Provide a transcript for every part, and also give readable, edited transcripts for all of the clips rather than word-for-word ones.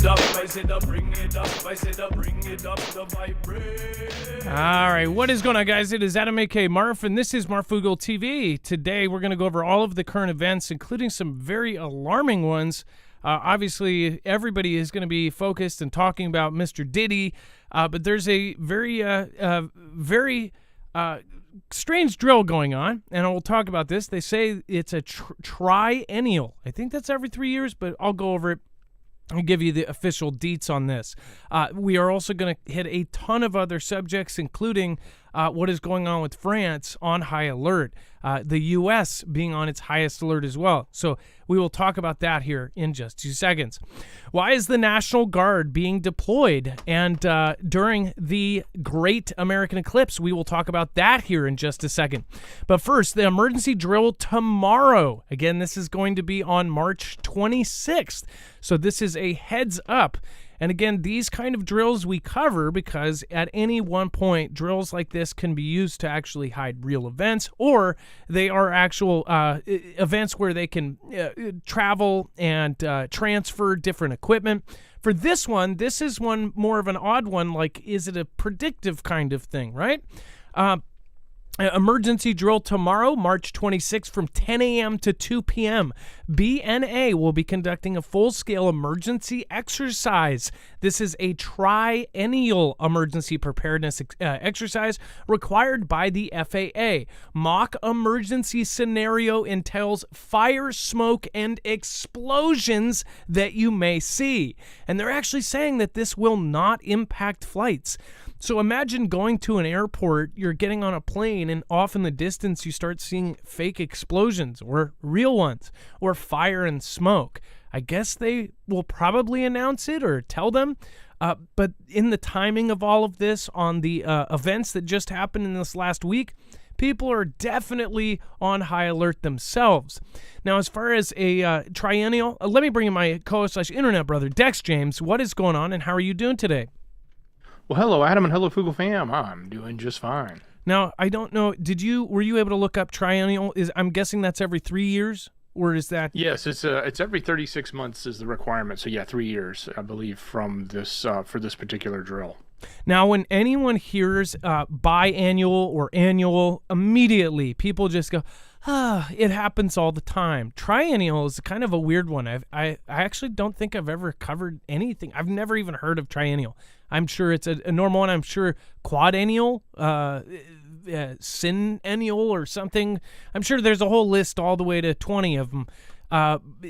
up, I said bring it up, I said bring it up, the vibration. All right, what is going on, guys? It is Adam A.K. Marf, and this is Marfoogle TV. Today, we're going to go over all of the current events, including some very alarming ones. Obviously, everybody is going to be focused and talking about Mr. Diddy, but there's a very strange drill going on, and I will talk about this. They say it's a triennial. I think that's every 3 years, but I'll go over it. I'll give you the official deets on this. We are also going to hit a ton of other subjects, including what is going on with France on high alert, the U.S. being on its highest alert as well. So we will talk about that here in just 2 seconds. Why is the National Guard being deployed? And during the Great American Eclipse, we will talk about that here in just a second. But first, the emergency drill tomorrow. Again, this is going to be on March 26th. So this is a heads up. And again, these kind of drills we cover because at any one point, drills like this can be used to actually hide real events, or they are actual events where they can travel and transfer different equipment. For this one, this is one more of an odd one, like is it a predictive kind of thing, right? Emergency drill tomorrow, March 26th from 10 a.m. to 2 p.m. BNA will be conducting a full-scale emergency exercise. This is a triennial emergency preparedness exercise required by the FAA. Mock emergency scenario entails fire, smoke, and explosions that you may see. And they're actually saying that this will not impact flights. So imagine going to an airport, you're getting on a plane, and off in the distance you start seeing fake explosions or real ones or fire and smoke. I guess they will probably announce it or tell them. But in the timing of all of this on the events that just happened in this last week, people are definitely on high alert themselves. Now, as far as a triennial, let me bring in my co-host/internet brother, Dex James. What is going on and how are you doing today? Well, hello, Adam, and hello, Foogle fam. I'm doing just fine. Now, I don't know, were you able to look up triennial? I'm guessing that's every 3 years, or is that? Yes, it's every 36 months is the requirement. So yeah, 3 years, I believe, from this for this particular drill. Now, when anyone hears biannual or annual, immediately people just go, it happens all the time. Triennial is kind of a weird one. I actually don't think I've ever covered anything. I've never even heard of triennial. I'm sure it's a normal one. I'm sure quadennial, synennial or something. I'm sure there's a whole list all the way to 20 of them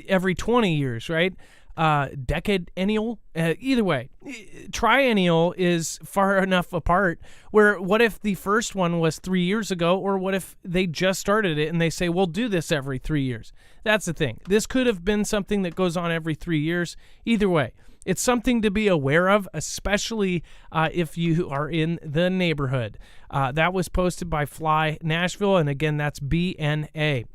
every 20 years, right? Decadennial. Either way, triennial is far enough apart where what if the first one was 3 years ago, or what if they just started it and they say, we'll do this every 3 years? That's the thing. This could have been something that goes on every 3 years. Either way, it's something to be aware of, especially if you are in the neighborhood. That was posted by Fly Nashville, and again, that's BNA.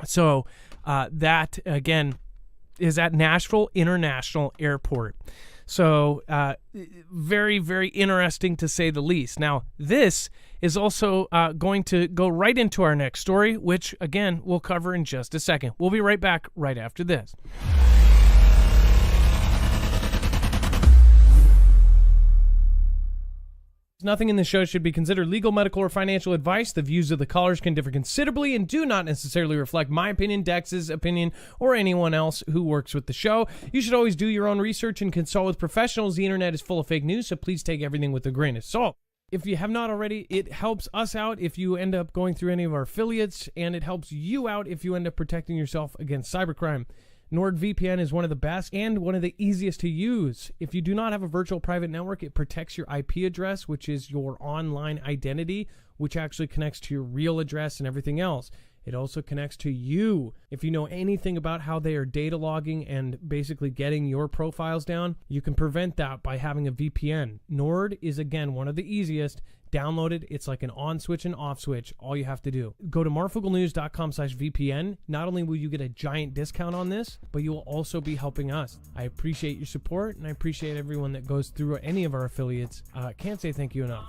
So that, again, is at Nashville International Airport. So very, very interesting to say the least. Now, this is also going to go right into our next story, which, again, we'll cover in just a second. We'll be right back right after this. Nothing in this show should be considered legal, medical, or financial advice. The views of the callers can differ considerably and do not necessarily reflect my opinion, Dex's opinion, or anyone else who works with the show. You should always do your own research and consult with professionals. The internet is full of fake news, so please take everything with a grain of salt. If you have not already, it helps us out if you end up going through any of our affiliates, and it helps you out if you end up protecting yourself against cybercrime. NordVPN is one of the best and one of the easiest to use. If you do not have a virtual private network, it protects your IP address, which is your online identity, which actually connects to your real address and everything else. It also connects to you. If you know anything about how they are data logging and basically getting your profiles down, you can prevent that by having a VPN. Nord is, again, one of the easiest. Download it. It's like an on switch and off switch. All you have to do. Go to marfooglenews.com/VPN. Not only will you get a giant discount on this, but you will also be helping us. I appreciate your support, and I appreciate everyone that goes through any of our affiliates. Can't say thank you enough.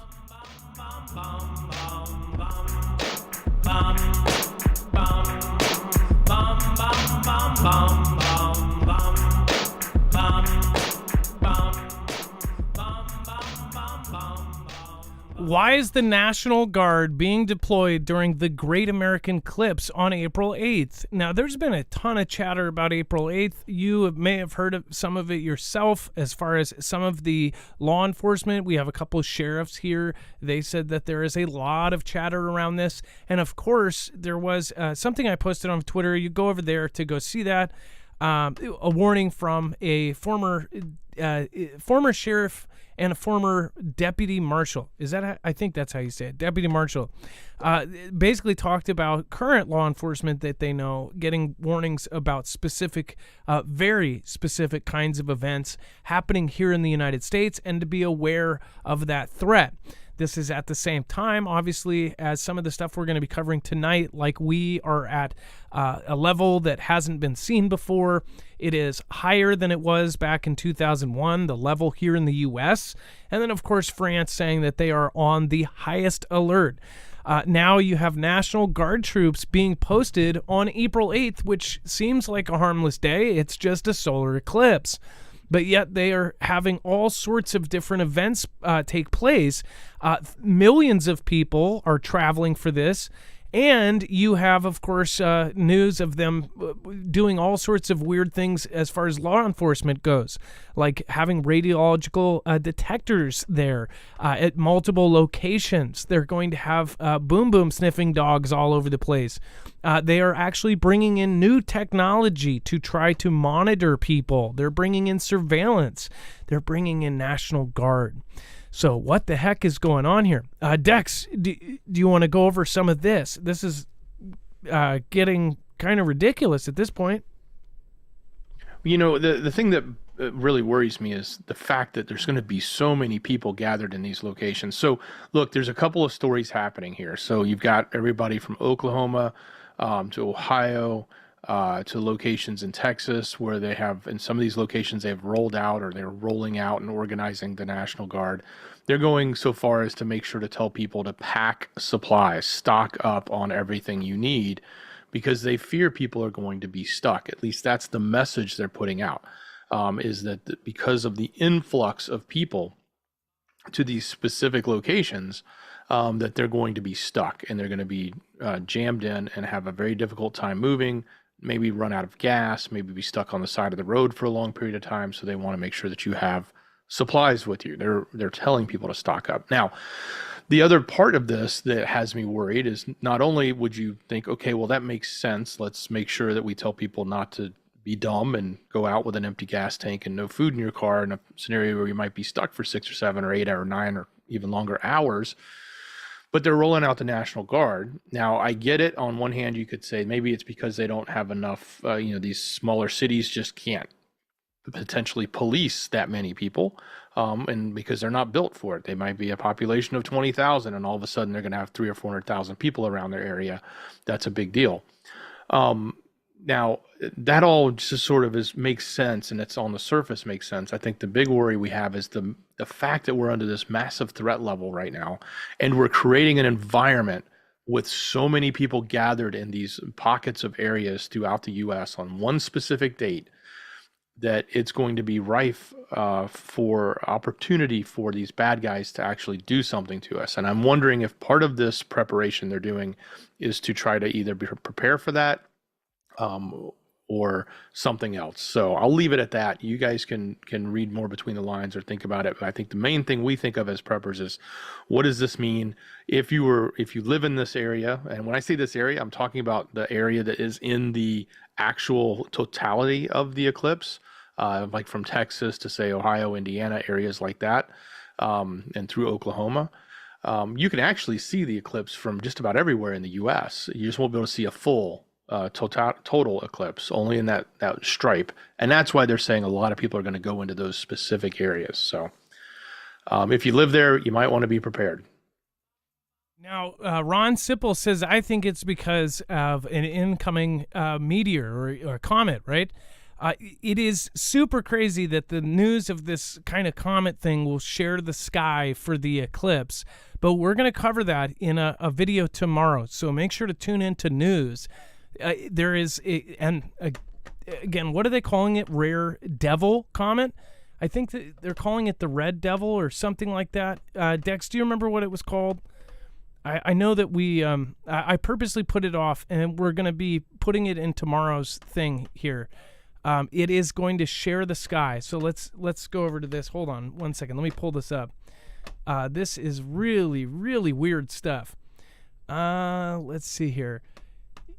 Why is the National Guard being deployed during the Great American Eclipse on April 8th? Now, there's been a ton of chatter about April 8th. You may have heard of some of it yourself as far as some of the law enforcement. We have a couple of sheriffs here. They said that there is a lot of chatter around this. And, of course, there was something I posted on Twitter. You go over there to go see that. A warning from a former sheriff and a former deputy marshal. Is that I think that's how you say it, deputy marshal. Basically talked about current law enforcement that they know getting warnings about specific, very specific kinds of events happening here in the United States and to be aware of that threat. This is at the same time, obviously, as some of the stuff we're going to be covering tonight, like we are at a level that hasn't been seen before. It is higher than it was back in 2001, the level here in the U.S. And then, of course, France saying that they are on the highest alert. Now you have National Guard troops being posted on April 8th, which seems like a harmless day. It's just a solar eclipse. But yet they are having all sorts of different events take place. Millions of people are traveling for this. And you have, of course, news of them doing all sorts of weird things as far as law enforcement goes, like having radiological detectors there at multiple locations. They're going to have boom boom sniffing dogs all over the place. They are actually bringing in new technology to try to monitor people. They're bringing in surveillance. They're bringing in National Guard. So what the heck is going on here? Dex, do you want to go over some of this? This is getting kind of ridiculous at this point. You know, the thing that really worries me is the fact that there's going to be so many people gathered in these locations. So, look, there's a couple of stories happening here. So you've got everybody from Oklahoma to Ohio, to locations in Texas where they have, in some of these locations, they've rolled out or they're rolling out and organizing the National Guard. They're going so far as to make sure to tell people to pack supplies, stock up on everything you need, because they fear people are going to be stuck. At least that's the message they're putting out, is that because of the influx of people to these specific locations, that they're going to be stuck and they're going to be jammed in and have a very difficult time moving, maybe run out of gas, maybe be stuck on the side of the road for a long period of time. So they want to make sure that you have supplies with you. They're telling people to stock up. Now, the other part of this that has me worried is not only would you think, okay, well, that makes sense. Let's make sure that we tell people not to be dumb and go out with an empty gas tank and no food in your car in a scenario where you might be stuck for 6 or 7 or 8 or 9 or even longer hours. But they're rolling out the National Guard. Now, I get it. On one hand, you could say maybe it's because they don't have enough, these smaller cities just can't potentially police that many people, and because they're not built for it. They might be a population of 20,000, and all of a sudden they're going to have 300,000 or 400,000 people around their area. That's a big deal. Now, that all just sort of makes sense, and it's on the surface makes sense. I think the big worry we have is the fact that we're under this massive threat level right now, and we're creating an environment with so many people gathered in these pockets of areas throughout the U.S. on one specific date, that it's going to be rife for opportunity for these bad guys to actually do something to us. And I'm wondering if part of this preparation they're doing is to try to either prepare for that, or something else. So I'll leave it at that. You guys can read more between the lines or think about it. But I think the main thing we think of as preppers is, what does this mean if you live in this area? And when I say this area, I'm talking about the area that is in the actual totality of the eclipse, like from Texas to say Ohio, Indiana, areas like that, and through Oklahoma. You can actually see the eclipse from just about everywhere in the U.S. You just won't be able to see a full total eclipse, only in that stripe. And that's why they're saying a lot of people are going to go into those specific areas. So if you live there, you might want to be prepared. Now, Ron Sipple says, I think it's because of an incoming meteor or comet, right? It is super crazy that the news of this kind of comet thing will share the sky for the eclipse, but we're going to cover that in a video tomorrow. So make sure to tune into news. There is, again, what are they calling it? Rare devil comet? I think that they're calling it the Red Devil or something like that. Dex, do you remember what it was called? I know that I purposely put it off, and we're going to be putting it in tomorrow's thing here. It is going to share the sky. So let's go over to this. Hold on 1 second. Let me pull this up. This is really, really weird stuff. Let's see here.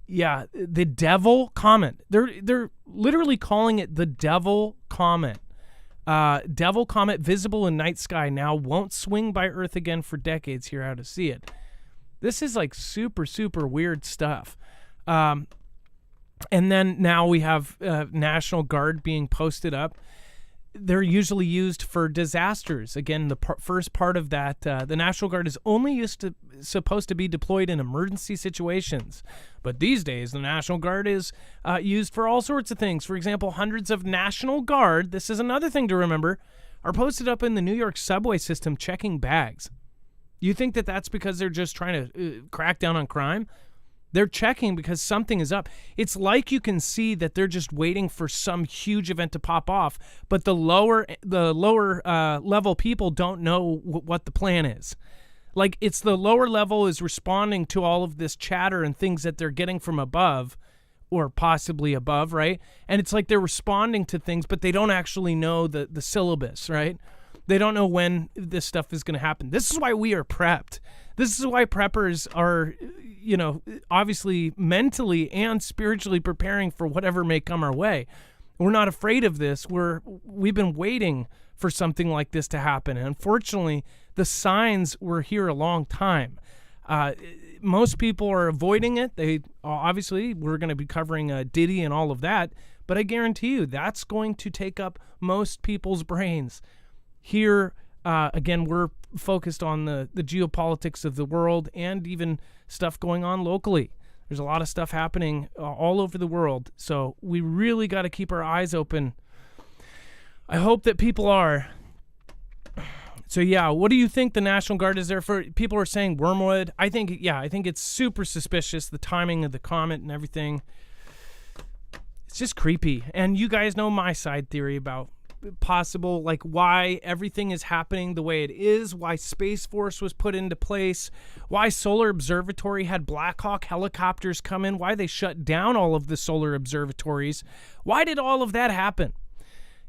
Yeah, the Devil Comet. They're literally calling it the Devil Comet. Devil Comet visible in night sky now won't swing by Earth again for decades. Here how to see it. This is like super, super weird stuff. And then now we have National Guard being posted up. They're usually used for disasters. Again, the first part of that, the National Guard is only supposed to be deployed in emergency situations. But these days, the National Guard is used for all sorts of things. For example, hundreds of National Guard, this is another thing to remember, are posted up in the New York subway system checking bags. You think that that's because they're just trying to crack down on crime? They're checking because something is up. It's like you can see that they're just waiting for some huge event to pop off, but the lower level people don't know what the plan is. Like, it's the lower level is responding to all of this chatter and things that they're getting from above, or possibly above, right? And it's like they're responding to things, but they don't actually know the syllabus, right? They don't know when this stuff is going to happen. This is why we are prepped. This is why preppers are, obviously mentally and spiritually preparing for whatever may come our way. We're not afraid of this. We've been waiting for something like this to happen. And unfortunately, the signs were here a long time. Most people are avoiding it. Obviously, we're going to be covering Diddy and all of that. But I guarantee you, that's going to take up most people's brains. Here, again, we're focused on the geopolitics of the world and even stuff going on locally. There's a lot of stuff happening all over the world, so we really got to keep our eyes open. I hope that people are. So yeah, what do you think the National Guard is there for? People are saying wormwood. I think it's super suspicious, the timing of the comet and everything. It's just creepy. And you guys know my side theory about possible, like, why everything is happening the way it is, why Space Force was put into place, why Solar Observatory had Black Hawk helicopters come in, why they shut down all of the solar observatories. Why did all of that happen?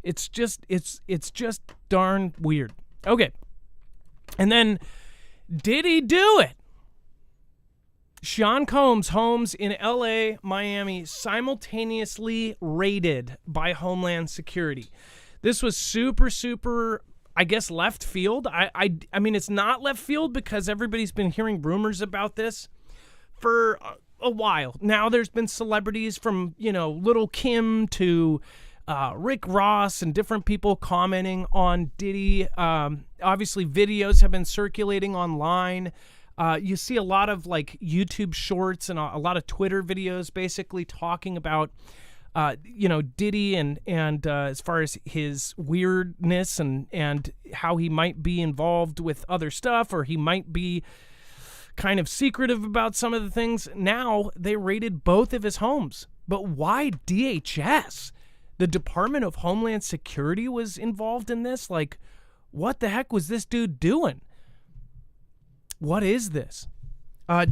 It's just darn weird. Okay. And then Diddy do it? Sean Combs' homes in LA, Miami simultaneously raided by Homeland Security. This was super, super, I guess, left field. I mean, it's not left field because everybody's been hearing rumors about this for a while. Now there's been celebrities from, Little Kim to Rick Ross and different people commenting on Diddy. Obviously, videos have been circulating online. You see a lot of like YouTube shorts and a lot of Twitter videos basically talking about Diddy and as far as his weirdness and how he might be involved with other stuff, or he might be kind of secretive about some of the things. Now they raided both of his homes. But why DHS? The Department of Homeland Security was involved in this? Like, what the heck was this dude doing? What is this?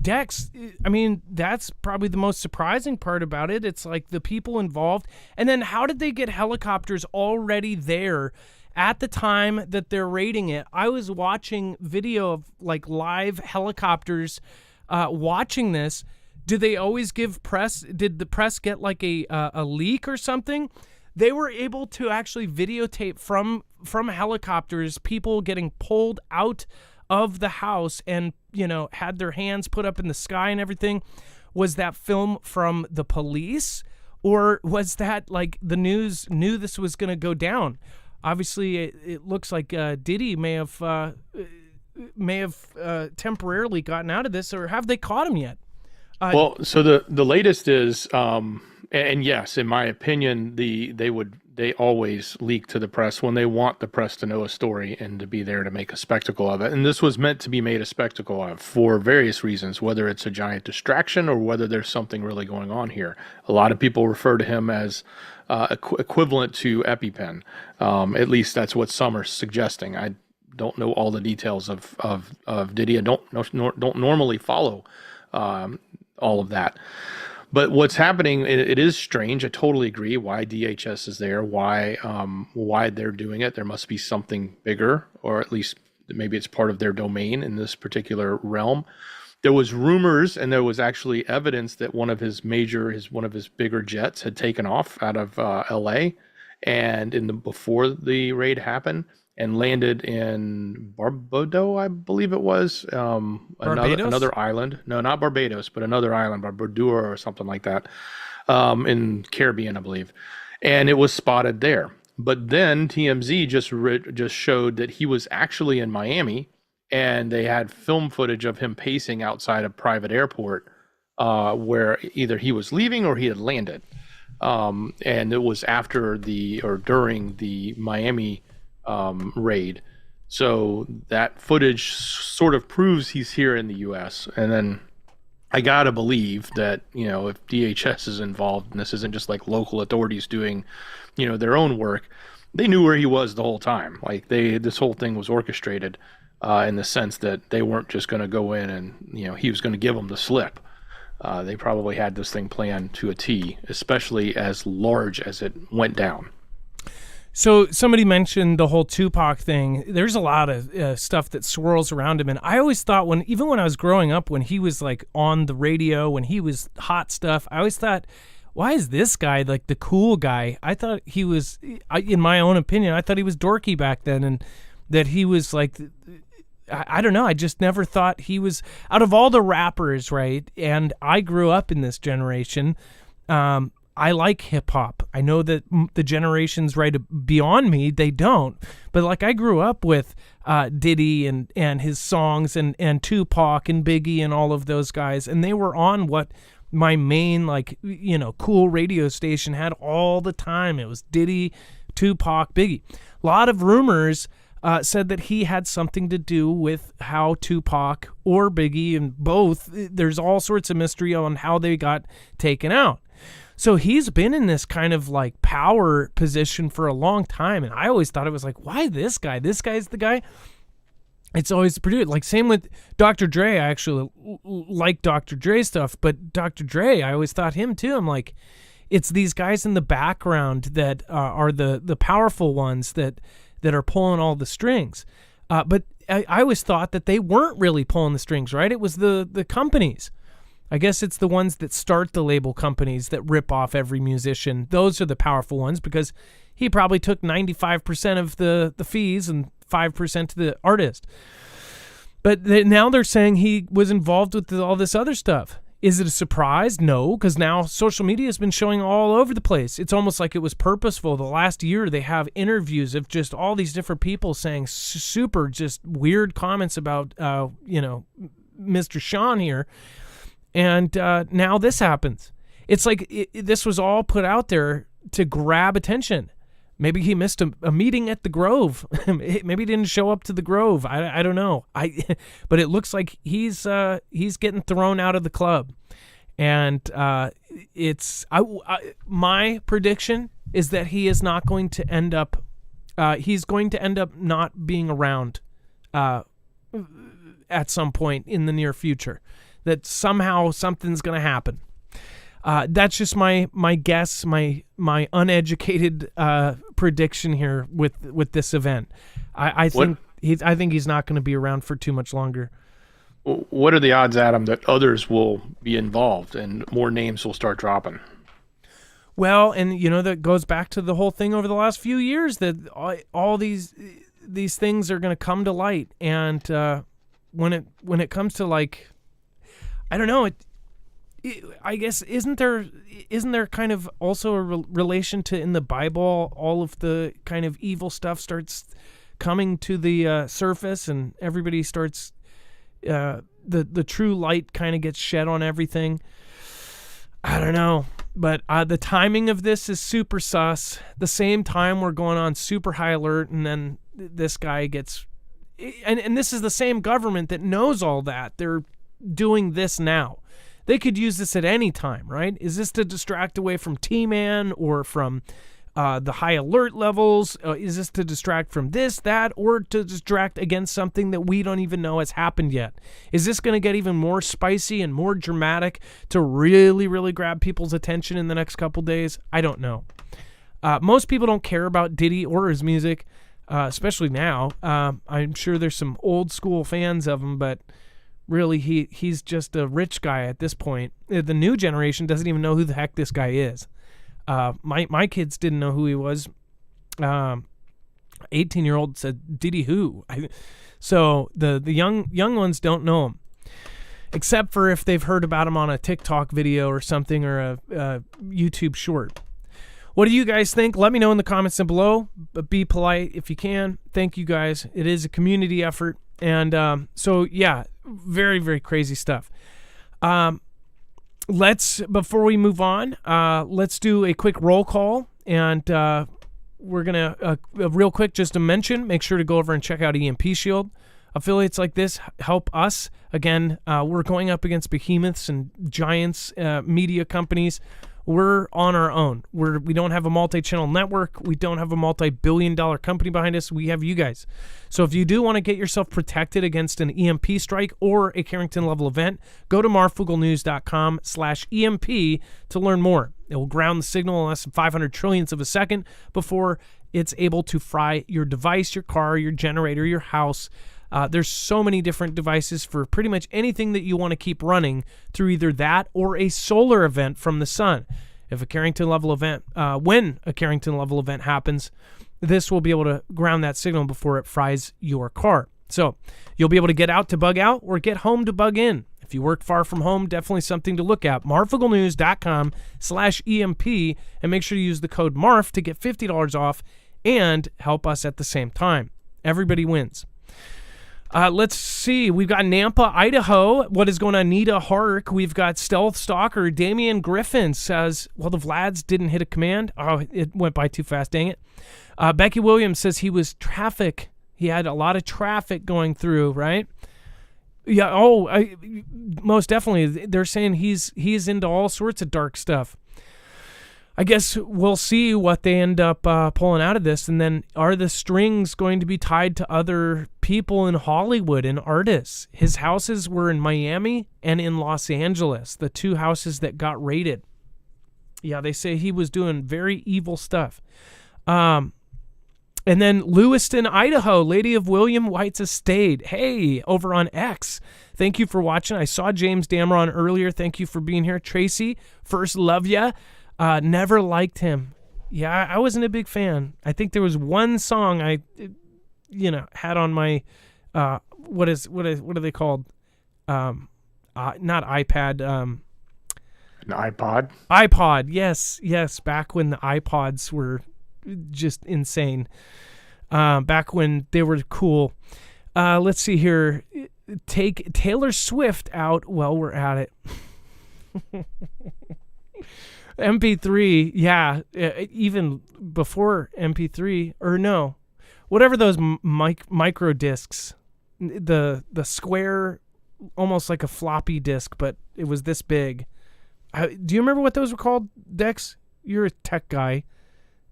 Dex, I mean, that's probably the most surprising part about it. It's like the people involved. And then how did they get helicopters already there at the time that they're raiding it? I was watching video of like live helicopters watching this. Do they always give press? Did the press get like a leak or something? They were able to actually videotape from helicopters, people getting pulled out of the house and, had their hands put up in the sky and everything. Was that film from the police, or was that like the news knew this was going to go down? Obviously, it looks like Diddy may have temporarily gotten out of this, or have they caught him yet? Well, so the latest is, and yes, in my opinion, they would they always leak to the press when they want the press to know a story and to be there to make a spectacle of it. And this was meant to be made a spectacle of for various reasons, whether it's a giant distraction or whether there's something really going on here. A lot of people refer to him as equivalent to EpiPen. At least that's what some are suggesting. I don't know all the details of Diddy. I don't normally follow all of that. But what's happening, it is strange. I totally agree why DHS is there, why they're doing it. There must be something bigger, or at least maybe it's part of their domain in this particular realm. There was rumors, and there was actually evidence that one of his bigger jets had taken off out of LA, and before the raid happened, and landed in Barbados, I believe it was, another island. No, not Barbados, but another island, Barbados or something like that, in Caribbean, I believe. And it was spotted there. But then TMZ just showed that he was actually in Miami, and they had film footage of him pacing outside a private airport, where either he was leaving or he had landed. And it was during the Miami raid. So that footage sort of proves he's here in the U.S. And then I gotta believe that, if DHS is involved, and this isn't just like local authorities doing, their own work, they knew where he was the whole time. Like this whole thing was orchestrated in the sense that they weren't just going to go in and, he was going to give them the slip. They probably had this thing planned to a T, especially as large as it went down. So somebody mentioned the whole Tupac thing. There's a lot of stuff that swirls around him, and I always thought even when I was growing up, when he was like on the radio, when he was hot stuff, I always thought, why is this guy like the cool guy? I thought he was, in my own opinion, I thought he was dorky back then, and that he was like, I don't know. I just never thought he was, out of all the rappers, right? And I grew up in this generation. I like hip hop. I know that the generations right beyond me, they don't. But like I grew up with Diddy and his songs and Tupac and Biggie and all of those guys, and they were on what my main cool radio station had all the time. It was Diddy, Tupac, Biggie. A lot of rumors said that he had something to do with how Tupac or Biggie, and both, there's all sorts of mystery on how they got taken out. So he's been in this kind of like power position for a long time. And I always thought it was like, why this guy? This guy's the guy. It's always produced. Like same with Dr. Dre. I actually like Dr. Dre stuff, but Dr. Dre, I always thought him too. I'm like, it's these guys in the background that are the powerful ones that are pulling all the strings. But I always thought that they weren't really pulling the strings, right? It was the companies. I guess it's the ones that start the label companies that rip off every musician. Those are the powerful ones because he probably took 95% of the fees and 5% to the artist. But now they're saying he was involved with all this other stuff. Is it a surprise? No, because now social media has been showing all over the place. It's almost like it was purposeful. The last year they have interviews of just all these different people saying super just weird comments about, Mr. Sean here. And now this happens. It's like this was all put out there to grab attention. Maybe he missed a meeting at the Grove. Maybe he didn't show up to the Grove. I don't know. But it looks like he's getting thrown out of the club. And my prediction is that he is not going to end up. He's going to end up not being around at some point in the near future. That somehow something's going to happen. That's just my guess, my uneducated prediction here with this event. I think he's not going to be around for too much longer. What are the odds, Adam, that others will be involved and more names will start dropping? Well, and that goes back to the whole thing over the last few years that all these things are going to come to light, and when it comes to like, I don't know, I guess isn't there kind of also a relation to in the Bible all of the kind of evil stuff starts coming to the surface and everybody starts the true light kind of gets shed on everything. I don't know, But the timing of this is super sus. The same time we're going on super high alert, and then this guy gets... And this is the same government that knows all that. They're doing this now. They could use this at any time, right? Is this to distract away from T-Man or from the high alert levels? Is this to distract from this, that, or to distract against something that we don't even know has happened yet? Is this going to get even more spicy and more dramatic to really, really grab people's attention in the next couple days? I don't know. Most people don't care about Diddy or his music, especially now. I'm sure there's some old school fans of him, but really he's just a rich guy at this point. The new generation doesn't even know who the heck this guy is. My kids didn't know who he was. 18-year-old said, "Diddy who?" So the young ones don't know him, except for if they've heard about him on a TikTok video or something, or a YouTube short. What do you guys think? Let me know in the comments down below, but be polite if you can. Thank you guys. It is a community effort. And so, yeah, very, very crazy stuff. Before we move on, let's do a quick roll call. And we're going to, real quick, just to mention, make sure to go over and check out EMP Shield. Affiliates like this help us. Again, we're going up against behemoths and giants, media companies. We're on our own. We don't have a multi-channel network. We don't have a multi-billion-dollar company behind us. We have you guys. So if you do want to get yourself protected against an EMP strike or a Carrington-level event, go to marfooglenews.com/EMP to learn more. It will ground the signal in less than 500 trillionths of a second before it's able to fry your device, your car, your generator, your house. There's so many different devices for pretty much anything that you want to keep running through either that or a solar event from the sun. If a Carrington-level event, when a Carrington-level event happens, this will be able to ground that signal before it fries your car. So you'll be able to get out to bug out or get home to bug in. If you work far from home, definitely something to look at. marfooglenews.com/EMP, and make sure to use the code MARF to get $50 off and help us at the same time. Everybody wins. Let's see. We've got Nampa, Idaho. What is going on, Nita Hark? We've got Stealth Stalker. Damian Griffin says, well, the Vlads didn't hit a command. Oh, it went by too fast. Dang it. Becky Williams says he was traffic. He had a lot of traffic going through, right? Yeah. Oh, most definitely. They're saying he's into all sorts of dark stuff. I guess we'll see what they end up pulling out of this. And then are the strings going to be tied to other people in Hollywood and artists? His houses were in Miami and in Los Angeles, the two houses that got raided. Yeah, they say he was doing very evil stuff. And then Lewiston, Idaho, Lady of William White's estate. Hey, over on X. Thank you for watching. I saw James Damron earlier. Thank you for being here. Tracy, first love ya. Never liked him. Yeah, I wasn't a big fan. I think there was one song I had on my, what are they called? Not iPad. An iPod? iPod, yes. Back when the iPods were just insane. Back when they were cool. Let's see here. Take Taylor Swift out while we're at it. MP3, yeah, even before MP3, or no, whatever those micro discs, the square, almost like a floppy disk, but it was this big. Do you remember what those were called, Dex? You're a tech guy.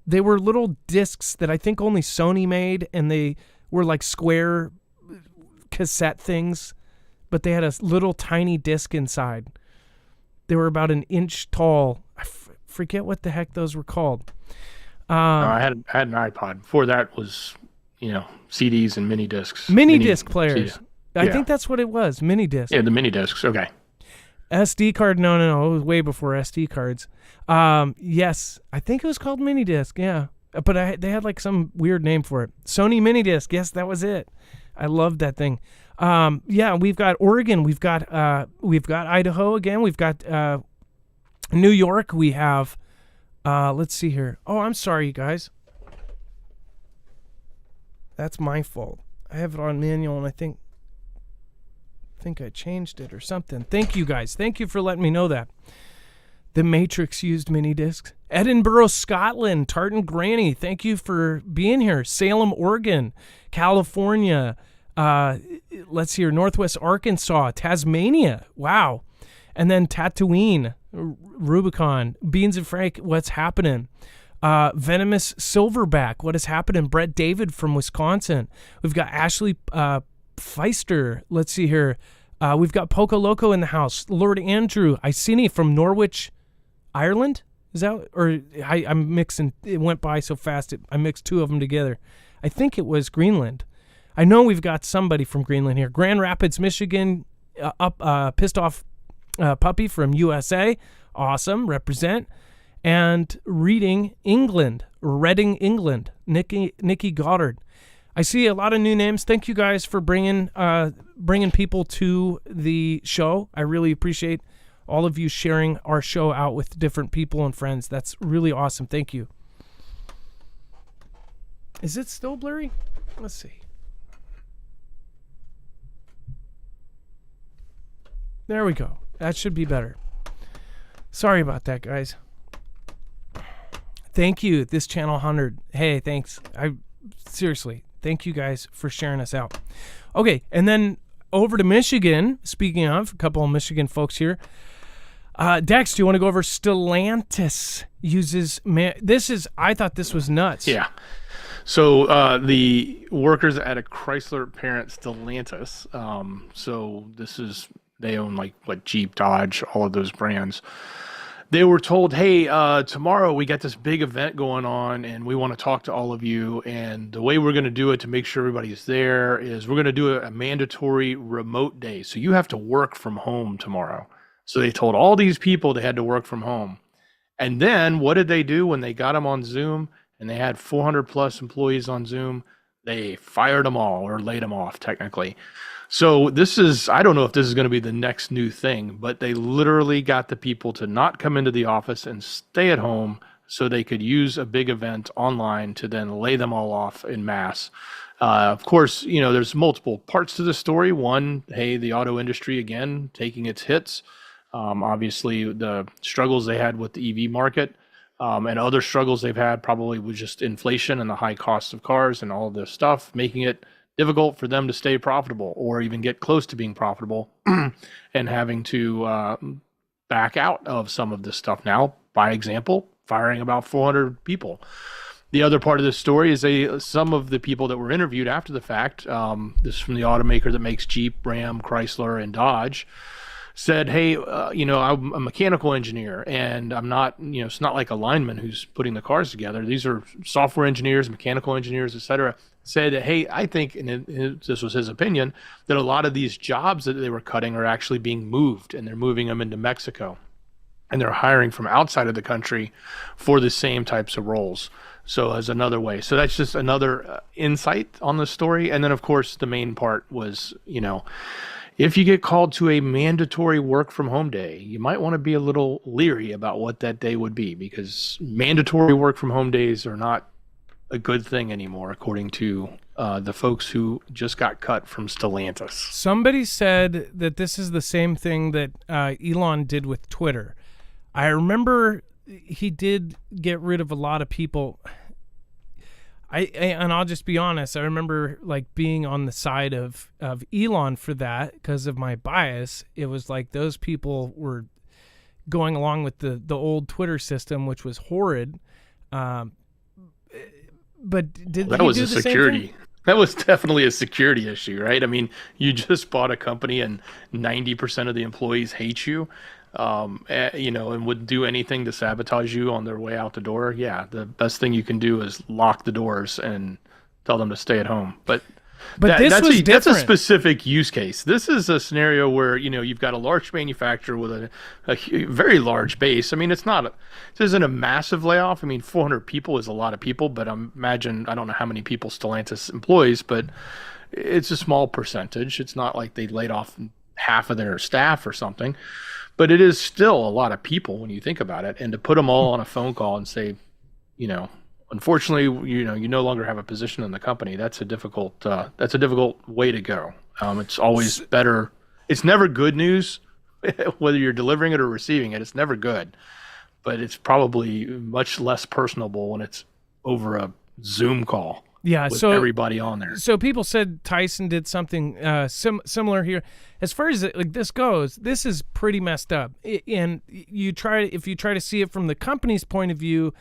They were little discs that I think only Sony made, and they were like square cassette things, but they had a little tiny disc inside. They were about an inch tall. I forget what the heck those were called. I had an iPod. Before that was, CDs and mini discs. Mini disc players. CD. I think that's what it was. Mini disc. Yeah, the mini discs. Okay. SD card. No. It was way before SD cards. Yes, I think it was called mini disc. Yeah, but they had like some weird name for it. Sony mini disc. Yes, that was it. I loved that thing. Yeah, we've got Oregon. We've got Idaho again. We've got New York. We have. Let's see here. Oh, I'm sorry, you guys. That's my fault. I have it on manual, and I think I changed it or something. Thank you, guys. Thank you for letting me know that. The Matrix used mini discs. Edinburgh, Scotland. Tartan Granny, thank you for being here. Salem, Oregon. California. Let's see here. Northwest Arkansas. Tasmania. Wow. And then Tatooine. Rubicon. Beans and Frank, what's happening? Venomous Silverback, what is happening? Brett David from Wisconsin. We've got Ashley Feister. Let's see here. We've got Poco Loco in the house. Lord Andrew Iceni from Norwich, Ireland. Is that, or I'm mixing, it went by so fast, I mixed two of them together. I think it was Greenland. I know we've got somebody from Greenland here. Grand Rapids, Michigan, Pissed Off Puppy from USA. Awesome, represent. And Reading, England, Reading, England, Nikki Goddard. I see a lot of new names. Thank you guys for bringing people to the show. I really appreciate all of you sharing our show out with different people and friends. That's really awesome. Thank you. Is it still blurry? Let's see. There we go. That should be better. Sorry about that, guys. Thank you, this channel 100. Hey, thanks. Seriously, thank you guys for sharing us out. Okay, and then over to Michigan. Speaking of, a couple of Michigan folks here. Dex, do you want to go over Stellantis uses... I thought this was nuts. Yeah. So the workers at a Chrysler parent Stellantis, so this is, they own like what, Jeep, Dodge, all of those brands. They were told, hey, tomorrow we got this big event going on and we want to talk to all of you. And the way we're going to do it to make sure everybody's there is we're going to do a mandatory remote day. So you have to work from home tomorrow. So they told all these people they had to work from home. And then what did they do when they got them on Zoom and they had 400 plus employees on Zoom? They fired them all or laid them off technically. So this is, I don't know if this is going to be the next new thing, but they literally got the people to not come into the office and stay at home so they could use a big event online to then lay them all off en masse. Of course, you know, there's multiple parts to the story. One, hey, the auto industry, again, taking its hits. Obviously, the struggles they had with the EV market and other struggles they've had probably with just inflation and the high cost of cars and all of this stuff, making it difficult for them to stay profitable or even get close to being profitable and having to back out of some of this stuff now, by example, firing about 400 people. The other part of this story is some of the people that were interviewed after the fact, this is from the automaker that makes Jeep, Ram, Chrysler, and Dodge, said, hey, you know, I'm a mechanical engineer and I'm not, you know, it's not like a lineman who's putting the cars together. These are software engineers, mechanical engineers, et cetera. Said that, hey, I think, and this was his opinion, that a lot of these jobs that they were cutting are actually being moved and they're moving them into Mexico. And they're hiring from outside of the country for the same types of roles. So as another way. So that's just another insight on the story. And then, of course, the main part was, you know, if you get called to a mandatory work from home day, you might want to be a little leery about what that day would be, because mandatory work from home days are not a good thing anymore, according to the folks who just got cut from Stellantis. Somebody said that this is the same thing that Elon did with Twitter. I remember he did get rid of a lot of people. And I'll just be honest, I remember like being on the side of Elon for that because of my bias. It was like those people were going along with the old Twitter system, which was horrid. But did that was a security? That was definitely a security issue, right? I mean, you just bought a company and 90% of the employees hate you, you know, and would do anything to sabotage you on their way out the door. Yeah, the best thing you can do is lock the doors and tell them to stay at home. But that's a specific use case. This is a scenario where, you know, you've got a large manufacturer with a very large base. I mean, this isn't a massive layoff. I mean, 400 people is a lot of people, but I don't know how many people Stellantis employs, but it's a small percentage. It's not like they laid off half of their staff or something, but it is still a lot of people when you think about it. And to put them all on a phone call and say, you know, unfortunately, you know, you no longer have a position in the company. That's a difficult way to go. It's always better. It's never good news, whether you're delivering it or receiving it. It's never good. but it's probably much less personable when it's over a Zoom call. Yeah, with so everybody on there. So people said Tyson did something similar here. As far as like this goes, this is pretty messed up. And if you try to see it from the company's point of view,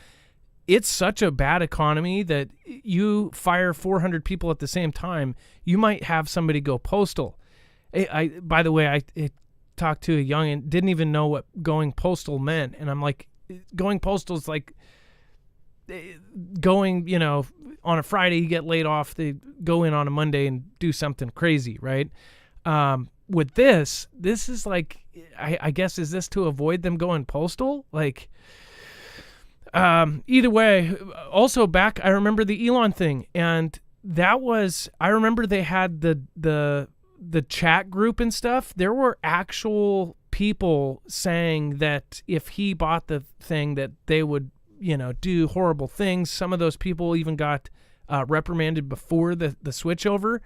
it's such a bad economy that you fire 400 people at the same time, you might have somebody go postal. By the way, I talked to a youngin', didn't even know what going postal meant, and I'm like, going postal is like going, on a Friday you get laid off, they go in on a Monday and do something crazy, right? With this is like, I guess, is this to avoid them going postal? Like, either way, also back, I remember the Elon thing, and that was, I remember they had the chat group and stuff. There were actual people saying that if he bought the thing that they would, do horrible things. Some of those people even got reprimanded before the switchover.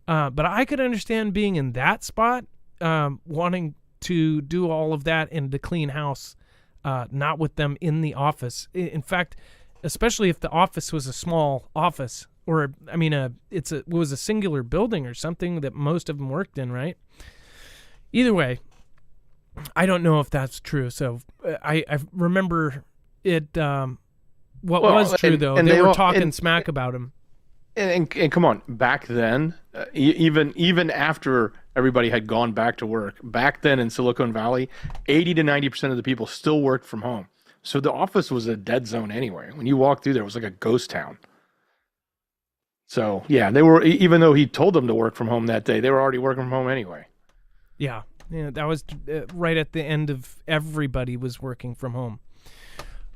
But I could understand being in that spot, wanting to do all of that and to clean house, not with them in the office. In fact, especially if the office was a small office, or it was a singular building or something that most of them worked in, right? Either way, I don't know if that's true. So I remember it. What was true though, and they were talking smack about him. And come on, back then, even after everybody had gone back to work, back then in Silicon Valley, 80 to 90% of the people still worked from home. So the office was a dead zone anyway. When you walked through there, it was like a ghost town. So yeah, they were, even though he told them to work from home that day, they were already working from home anyway. Yeah, that was right at the end of everybody was working from home.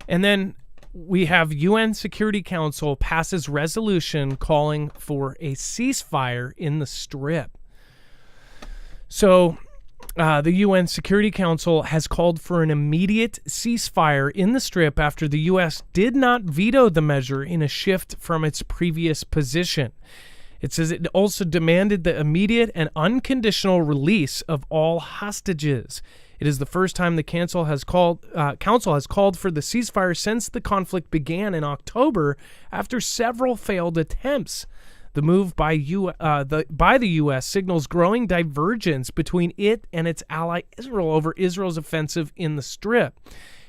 And then we have UN Security Council passes resolution calling for a ceasefire in the Strip. So the UN Security Council has called for an immediate ceasefire in the Strip after the U.S. did not veto the measure in a shift from its previous position. It says it also demanded the immediate and unconditional release of all hostages. It is the first time the council has called for the ceasefire since the conflict began in October after several failed attempts. The move by the U.S. signals growing divergence between it and its ally Israel over Israel's offensive in the Strip.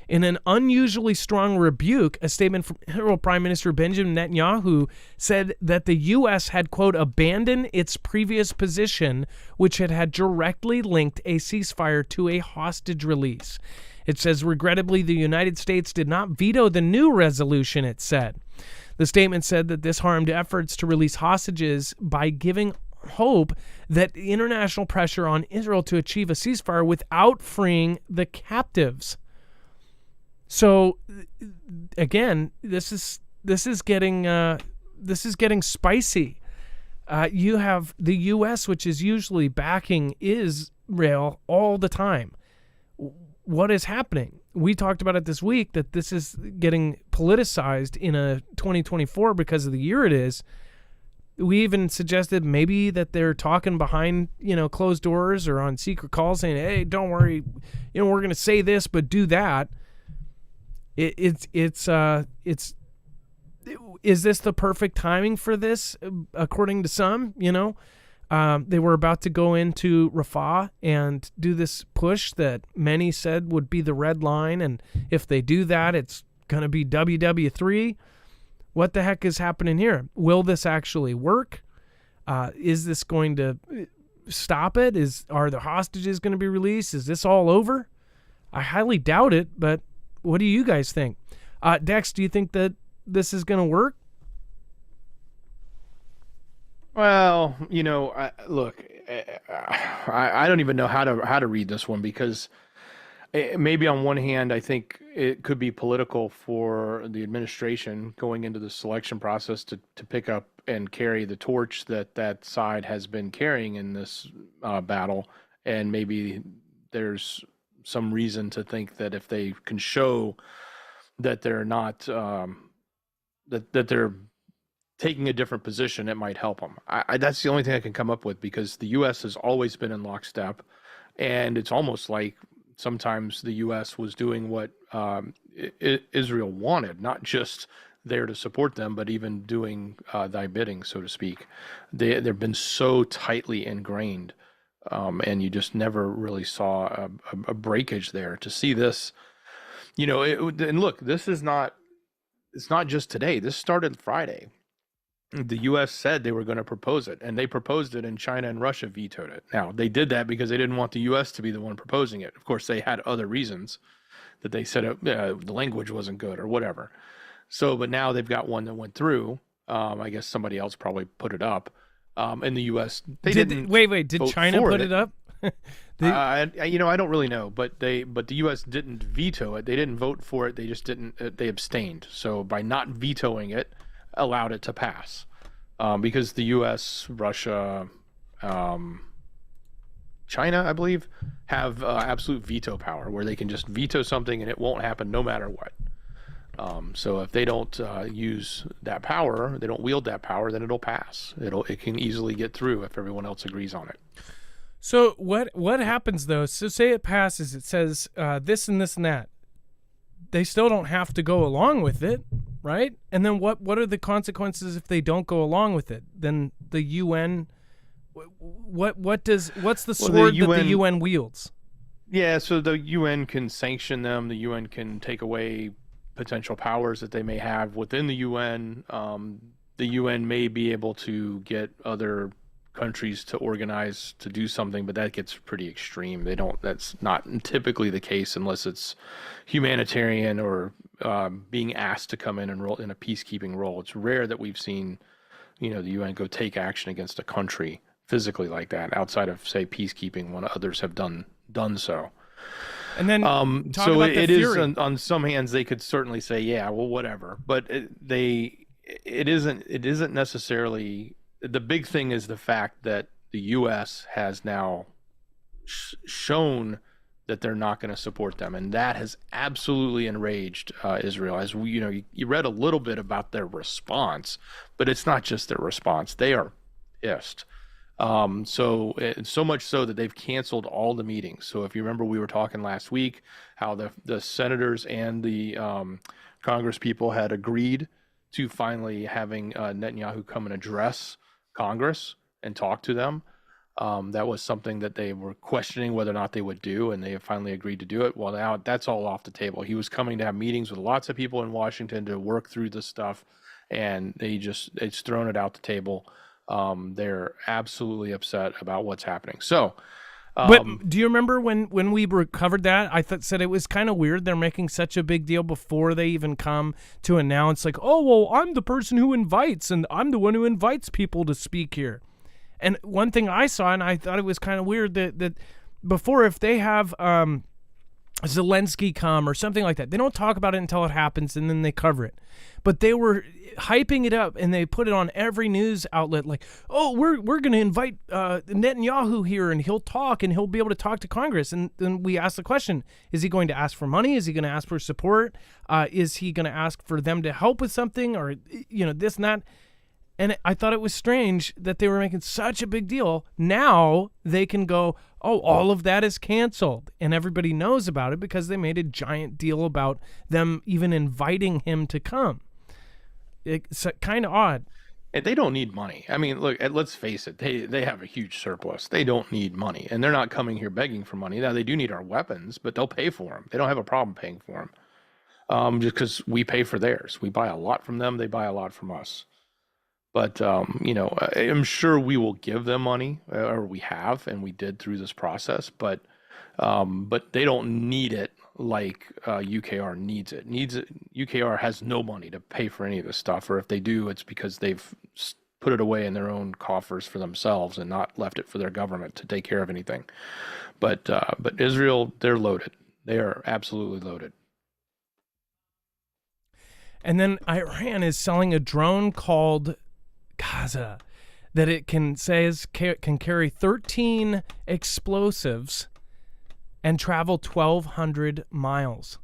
In an unusually strong rebuke, a statement from Israel Prime Minister Benjamin Netanyahu said that the U.S. had, quote, abandoned its previous position, which had directly linked a ceasefire to a hostage release. It says, regrettably, the United States did not veto the new resolution, it said. The statement said that this harmed efforts to release hostages by giving hope that international pressure on Israel to achieve a ceasefire without freeing the captives. So, again, this is getting spicy. You have the U.S., which is usually backing Israel all the time. What is happening? We talked about it this week that this is getting politicized in a 2024 because of the year it is. We even suggested maybe that they're talking behind, closed doors or on secret calls saying, hey, don't worry, we're going to say this, but do that. Is this the perfect timing for this? According to some, they were about to go into Rafah and do this push that many said would be the red line. And if they do that, it's going to be WW3. What the heck is happening here? Will this actually work? Is this going to stop it? Are the hostages going to be released? Is this all over? I highly doubt it, but what do you guys think? Dex, do you think that this is going to work? Well, look, I don't even know how to read this one, because maybe on one hand, I think it could be political for the administration going into the selection process to pick up and carry the torch that side has been carrying in this battle. And maybe there's some reason to think that if they can show that they're not, that they're taking a different position, it might help them. That's the only thing I can come up with, because the U.S. has always been in lockstep, and it's almost like sometimes the U.S. was doing what Israel wanted, not just there to support them, but even doing thy bidding, so to speak. They've been so tightly ingrained, and you just never really saw a breakage there. To see this, and look, this is not. It's not just today. This started Friday. The U.S. said they were going to propose it, and they proposed it, and China and Russia vetoed it. Now, they did that because they didn't want the U.S. to be the one proposing it. Of course, they had other reasons that they said the language wasn't good or whatever. So, but now they've got one that went through. I guess somebody else probably put it up. And the U.S. Did China put it up? I don't really know, but the U.S. didn't veto it. They didn't vote for it. They just didn't. They abstained. So by not vetoing it, allowed it to pass, because the U.S., Russia, China, I believe, have absolute veto power, where they can just veto something and it won't happen no matter what. So if they don't use that power, they don't wield that power, then it'll pass. It can easily get through if everyone else agrees on it. So what happens though? So say it passes, it says this and this and that. They still don't have to go along with it, right? And then what are the consequences if they don't go along with it? Then the UN, what's the sword that the UN wields? Yeah, so the UN can sanction them. The UN can take away potential powers that they may have within the UN. The UN may be able to get other countries to organize to do something, but that gets pretty extreme. That's not typically the case unless it's humanitarian or being asked to come in and role in a peacekeeping role. It's rare that we've seen, the UN go take action against a country physically like that, outside of, say, peacekeeping, when others have done so. And then so it is on some hands they could certainly say, yeah, well, whatever, but it isn't necessarily. The big thing is the fact that the U.S. has now shown that they're not going to support them, and that has absolutely enraged Israel. As you read a little bit about their response, but it's not just their response; they are pissed. So much so that they've canceled all the meetings. So if you remember, we were talking last week how the senators and the Congress people had agreed to finally having Netanyahu come and address Congress and talk to them. That was something that they were questioning whether or not they would do, and they have finally agreed to do it. Well, now that's all off the table. He was coming to have meetings with lots of people in Washington to work through this stuff, and it's thrown it out the table. They're absolutely upset about what's happening. So, but do you remember when we covered that? I said it was kind of weird. They're making such a big deal before they even come to announce, like, oh, well, I'm the person who invites, and I'm the one who invites people to speak here. And one thing I saw, and I thought it was kind of weird, that before, if they have Zelensky come or something like that, they don't talk about it until it happens, and then they cover it. But they were hyping it up, and they put it on every news outlet, like, oh, we're going to invite Netanyahu here, and he'll talk, and he'll be able to talk to Congress. And then we asked the question, is he going to ask for money? Is he going to ask for support? Is he going to ask for them to help with something, or this and that? And I thought it was strange that they were making such a big deal. Now they can go, oh, all of that is canceled. And everybody knows about it because they made a giant deal about them even inviting him to come. It's kind of odd. And they don't need money. I mean, look, let's face it. They have a huge surplus. They don't need money. And they're not coming here begging for money. Now, they do need our weapons, but they'll pay for them. They don't have a problem paying for them. Just because we pay for theirs. We buy a lot from them. They buy a lot from us. But, I'm sure we will give them money, or we have, and we did through this process. But they don't need it like UKR needs it. UKR has no money to pay for any of this stuff, or if they do, it's because they've put it away in their own coffers for themselves and not left it for their government to take care of anything. But Israel, they're loaded. They are absolutely loaded. And then Iran is selling a drone called Gaza that it can carry 13 explosives and travel 1,200 miles.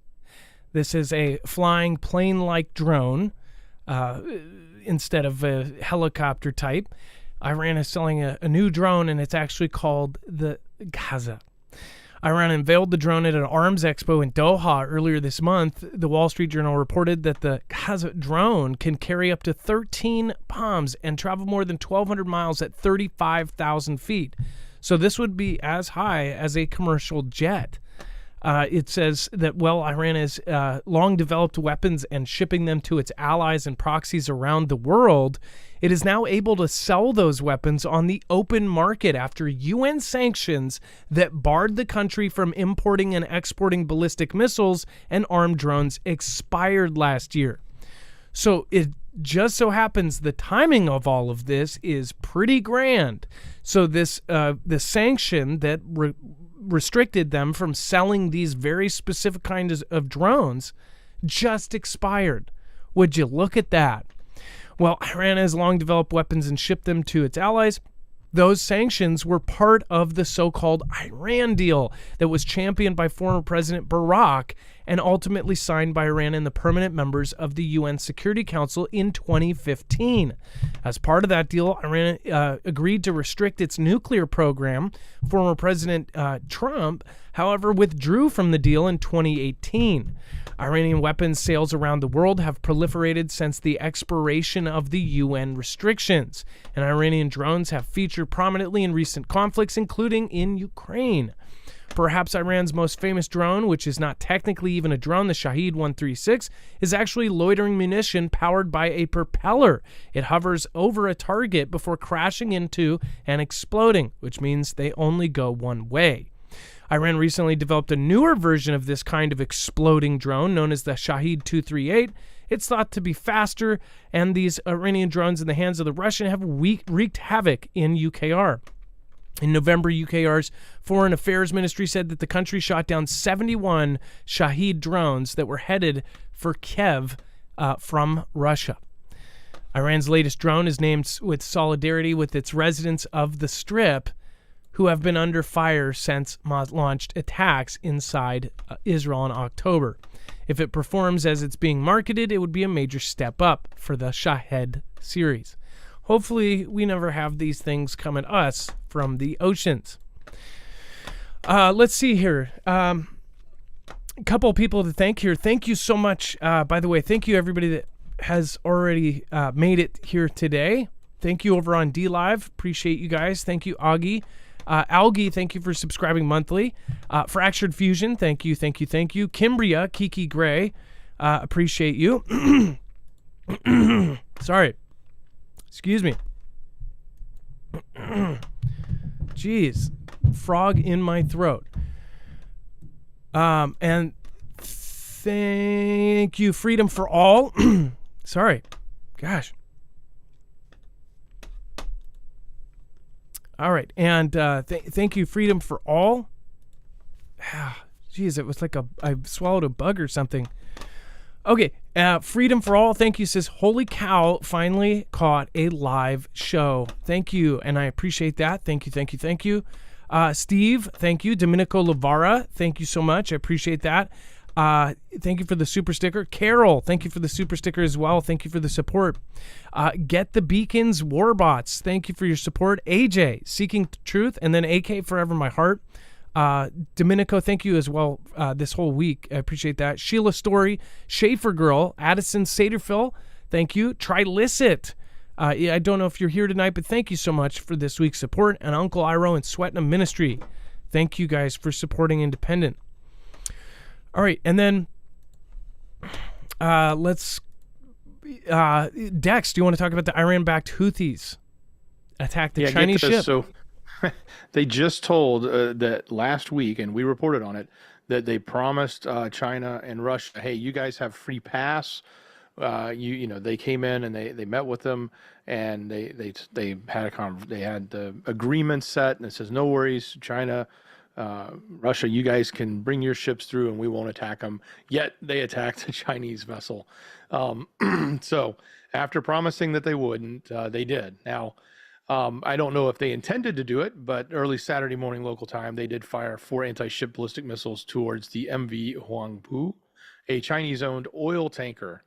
This is a flying plane-like drone instead of a helicopter type. Iran is selling a new drone, and it's actually called the Gaza. Iran unveiled the drone at an arms expo in Doha earlier this month. The Wall Street Journal reported that the drone can carry up to 13 bombs and travel more than 1,200 miles at 35,000 feet. So this would be as high as a commercial jet. It says that, well, Iran has long developed weapons and shipping them to its allies and proxies around the world. It is now able to sell those weapons on the open market after UN sanctions that barred the country from importing and exporting ballistic missiles and armed drones expired last year. So it just so happens the timing of all of this is pretty grand. So this the sanction that restricted them from selling these very specific kinds of drones just expired. Would you look at that? Well, Iran has long developed weapons and shipped them to its allies. Those sanctions were part of the so-called Iran deal that was championed by former President Barack and ultimately signed by Iran and the permanent members of the UN Security Council in 2015. As part of that deal, Iran agreed to restrict its nuclear program. Former President Trump, however, withdrew from the deal in 2018. Iranian weapons sales around the world have proliferated since the expiration of the UN restrictions, and Iranian drones have featured prominently in recent conflicts, including in Ukraine. Perhaps Iran's most famous drone, which is not technically even a drone, the Shahed 136, is actually loitering munition powered by a propeller. It hovers over a target before crashing into and exploding, which means they only go one way. Iran recently developed a newer version of this kind of exploding drone known as the Shahed 238. It's thought to be faster, and these Iranian drones in the hands of the Russian have wreaked havoc in UKR. In November, UKR's Foreign Affairs Ministry said that the country shot down 71 Shahed drones that were headed for Kiev from Russia. Iran's latest drone is named with solidarity with its residents of the Strip, who have been under fire since Hamas launched attacks inside Israel in October. If it performs as it's being marketed, it would be a major step up for the Shahed series. Hopefully, we never have these things come at us from the oceans. Let's see here. A couple of people to thank here. Thank you so much. By the way, thank you everybody that has already made it here today. Thank you over on DLive. Appreciate you guys. Thank you, Augie. Algie, thank you for subscribing monthly. Fractured Fusion, thank you. Kimbria, Kiki Gray, appreciate you. Sorry. Excuse me. Jeez. Frog in my throat. And thank you, Freedom for All. Sorry. Gosh. All right, and thank you, Freedom for All. Jeez, it was like I swallowed a bug or something. Okay, Freedom for All, thank you, says, holy cow, finally caught a live show. Thank you, and I appreciate that. Thank you. Steve, thank you. Domenico Lavara, thank you so much. I appreciate that. Thank you for the super sticker. Carol, thank you for the super sticker as well. Thank you for the support. Get the Beacons Warbots, thank you for your support. AJ, Seeking Truth, and then AK Forever My Heart. Domenico, thank you as well this whole week. I appreciate that. Sheila Story, Schaefer Girl, Addison Saterfill, thank you. Trilicit. I don't know if you're here tonight, but thank you so much for this week's support. And Uncle Iro and Sweatinum Ministry, thank you guys for supporting Independent. All right, and then let's... Dex, do you want to talk about the Iran-backed Houthis attacked the Chinese ship? So they just told that last week, and we reported on it, that they promised China and Russia, hey, you guys have free pass. You know, they came in and they met with them, and they had the agreement set, and it says no worries, China, Russia, you guys can bring your ships through and we won't attack them. Yet they attacked a Chinese vessel. So after promising that they wouldn't, they did. Now, I don't know if they intended to do it, but early Saturday morning local time, they did fire 4 anti-ship ballistic missiles towards the MV Huangpu, a Chinese-owned oil tanker,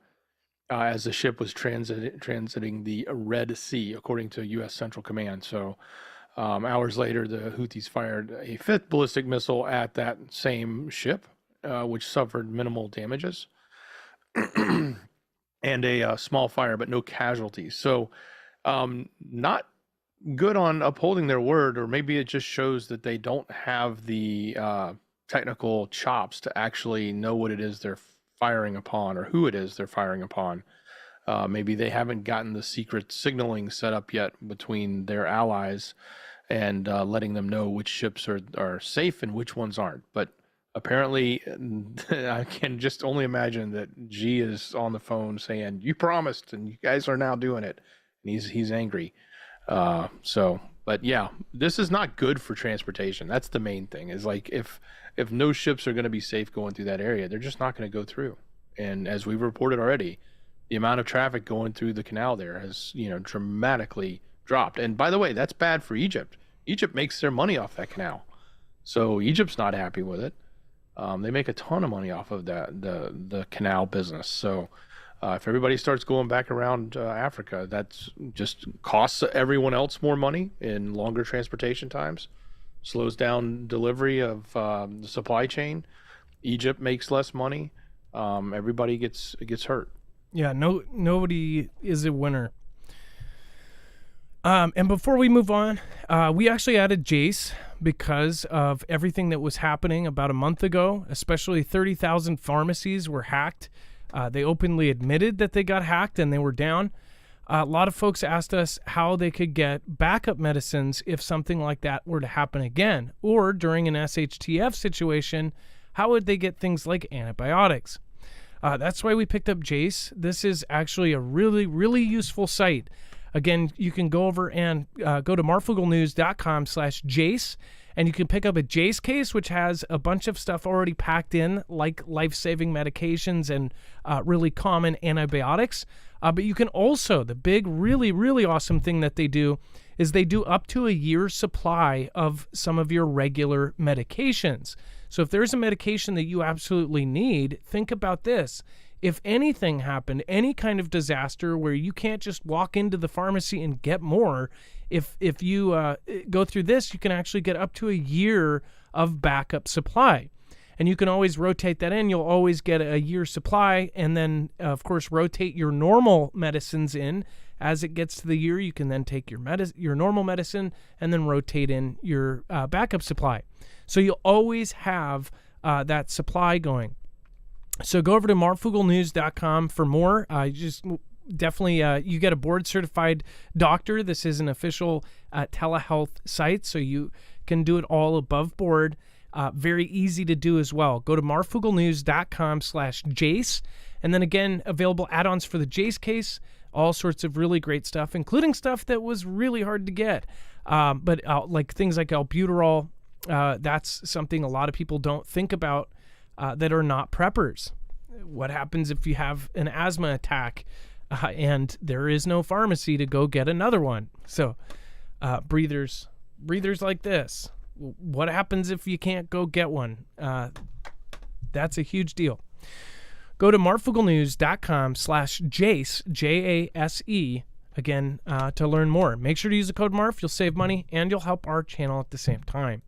as the ship was transiting the Red Sea, according to U.S. Central Command. So Hours later, the Houthis fired a fifth ballistic missile at that same ship, which suffered minimal damages and a small fire, but no casualties. So, not good on upholding their word, or maybe it just shows that they don't have the technical chops to actually know what it is they're firing upon or who it is they're firing upon. Maybe they haven't gotten the secret signaling set up yet between their allies and letting them know which ships are safe and which ones aren't. But apparently, I can just only imagine that Xi is on the phone saying, "You promised, and you guys are now doing it," and he's angry. But yeah, this is not good for transportation. That's the main thing. Is like if no ships are going to be safe going through that area, they're just not going to go through. And as we've reported already, the amount of traffic going through the canal there has, dramatically dropped. And by the way, that's bad for Egypt. Egypt makes their money off that canal, so Egypt's not happy with it. They make a ton of money off of the canal business. So if everybody starts going back around Africa, that's just costs everyone else more money in longer transportation times, slows down delivery of the supply chain. Egypt makes less money. Everybody gets hurt. Yeah, nobody is a winner. And before we move on, we actually added Jace because of everything that was happening about a month ago, especially 30,000 pharmacies were hacked. They openly admitted that they got hacked and they were down. A lot of folks asked us how they could get backup medicines if something like that were to happen again, or during an SHTF situation, how would they get things like antibiotics? That's why we picked up Jace. This is actually a really, really useful site. Again, you can go over and go to marfooglenews.com/Jace, and you can pick up a Jace case, which has a bunch of stuff already packed in, like life-saving medications and really common antibiotics. But you can also, the big, really, really awesome thing that they do is they do up to a year's supply of some of your regular medications. So if there's a medication that you absolutely need, think about this. If anything happened, any kind of disaster where you can't just walk into the pharmacy and get more, if you go through this, you can actually get up to a year of backup supply. And you can always rotate that in. You'll always get a year's supply, and then, of course, rotate your normal medicines in. As it gets to the year, you can then take your normal medicine and then rotate in your backup supply. So you'll always have that supply going. So go over to marfooglenews.com for more. Definitely, you get a board-certified doctor. This is an official telehealth site, so you can do it all above board. Very easy to do as well. Go to marfooglenews.com/Jace. And then again, available add-ons for the Jace case. All sorts of really great stuff, including stuff that was really hard to get. But like things like albuterol, that's something a lot of people don't think about that are not preppers. What happens if you have an asthma attack and there is no pharmacy to go get another one? So breathers like this. What happens if you can't go get one? That's a huge deal. Go to marfooglenews.com/Jace, Jase, again, to learn more. Make sure to use the code MARF. You'll save money, and you'll help our channel at the same time.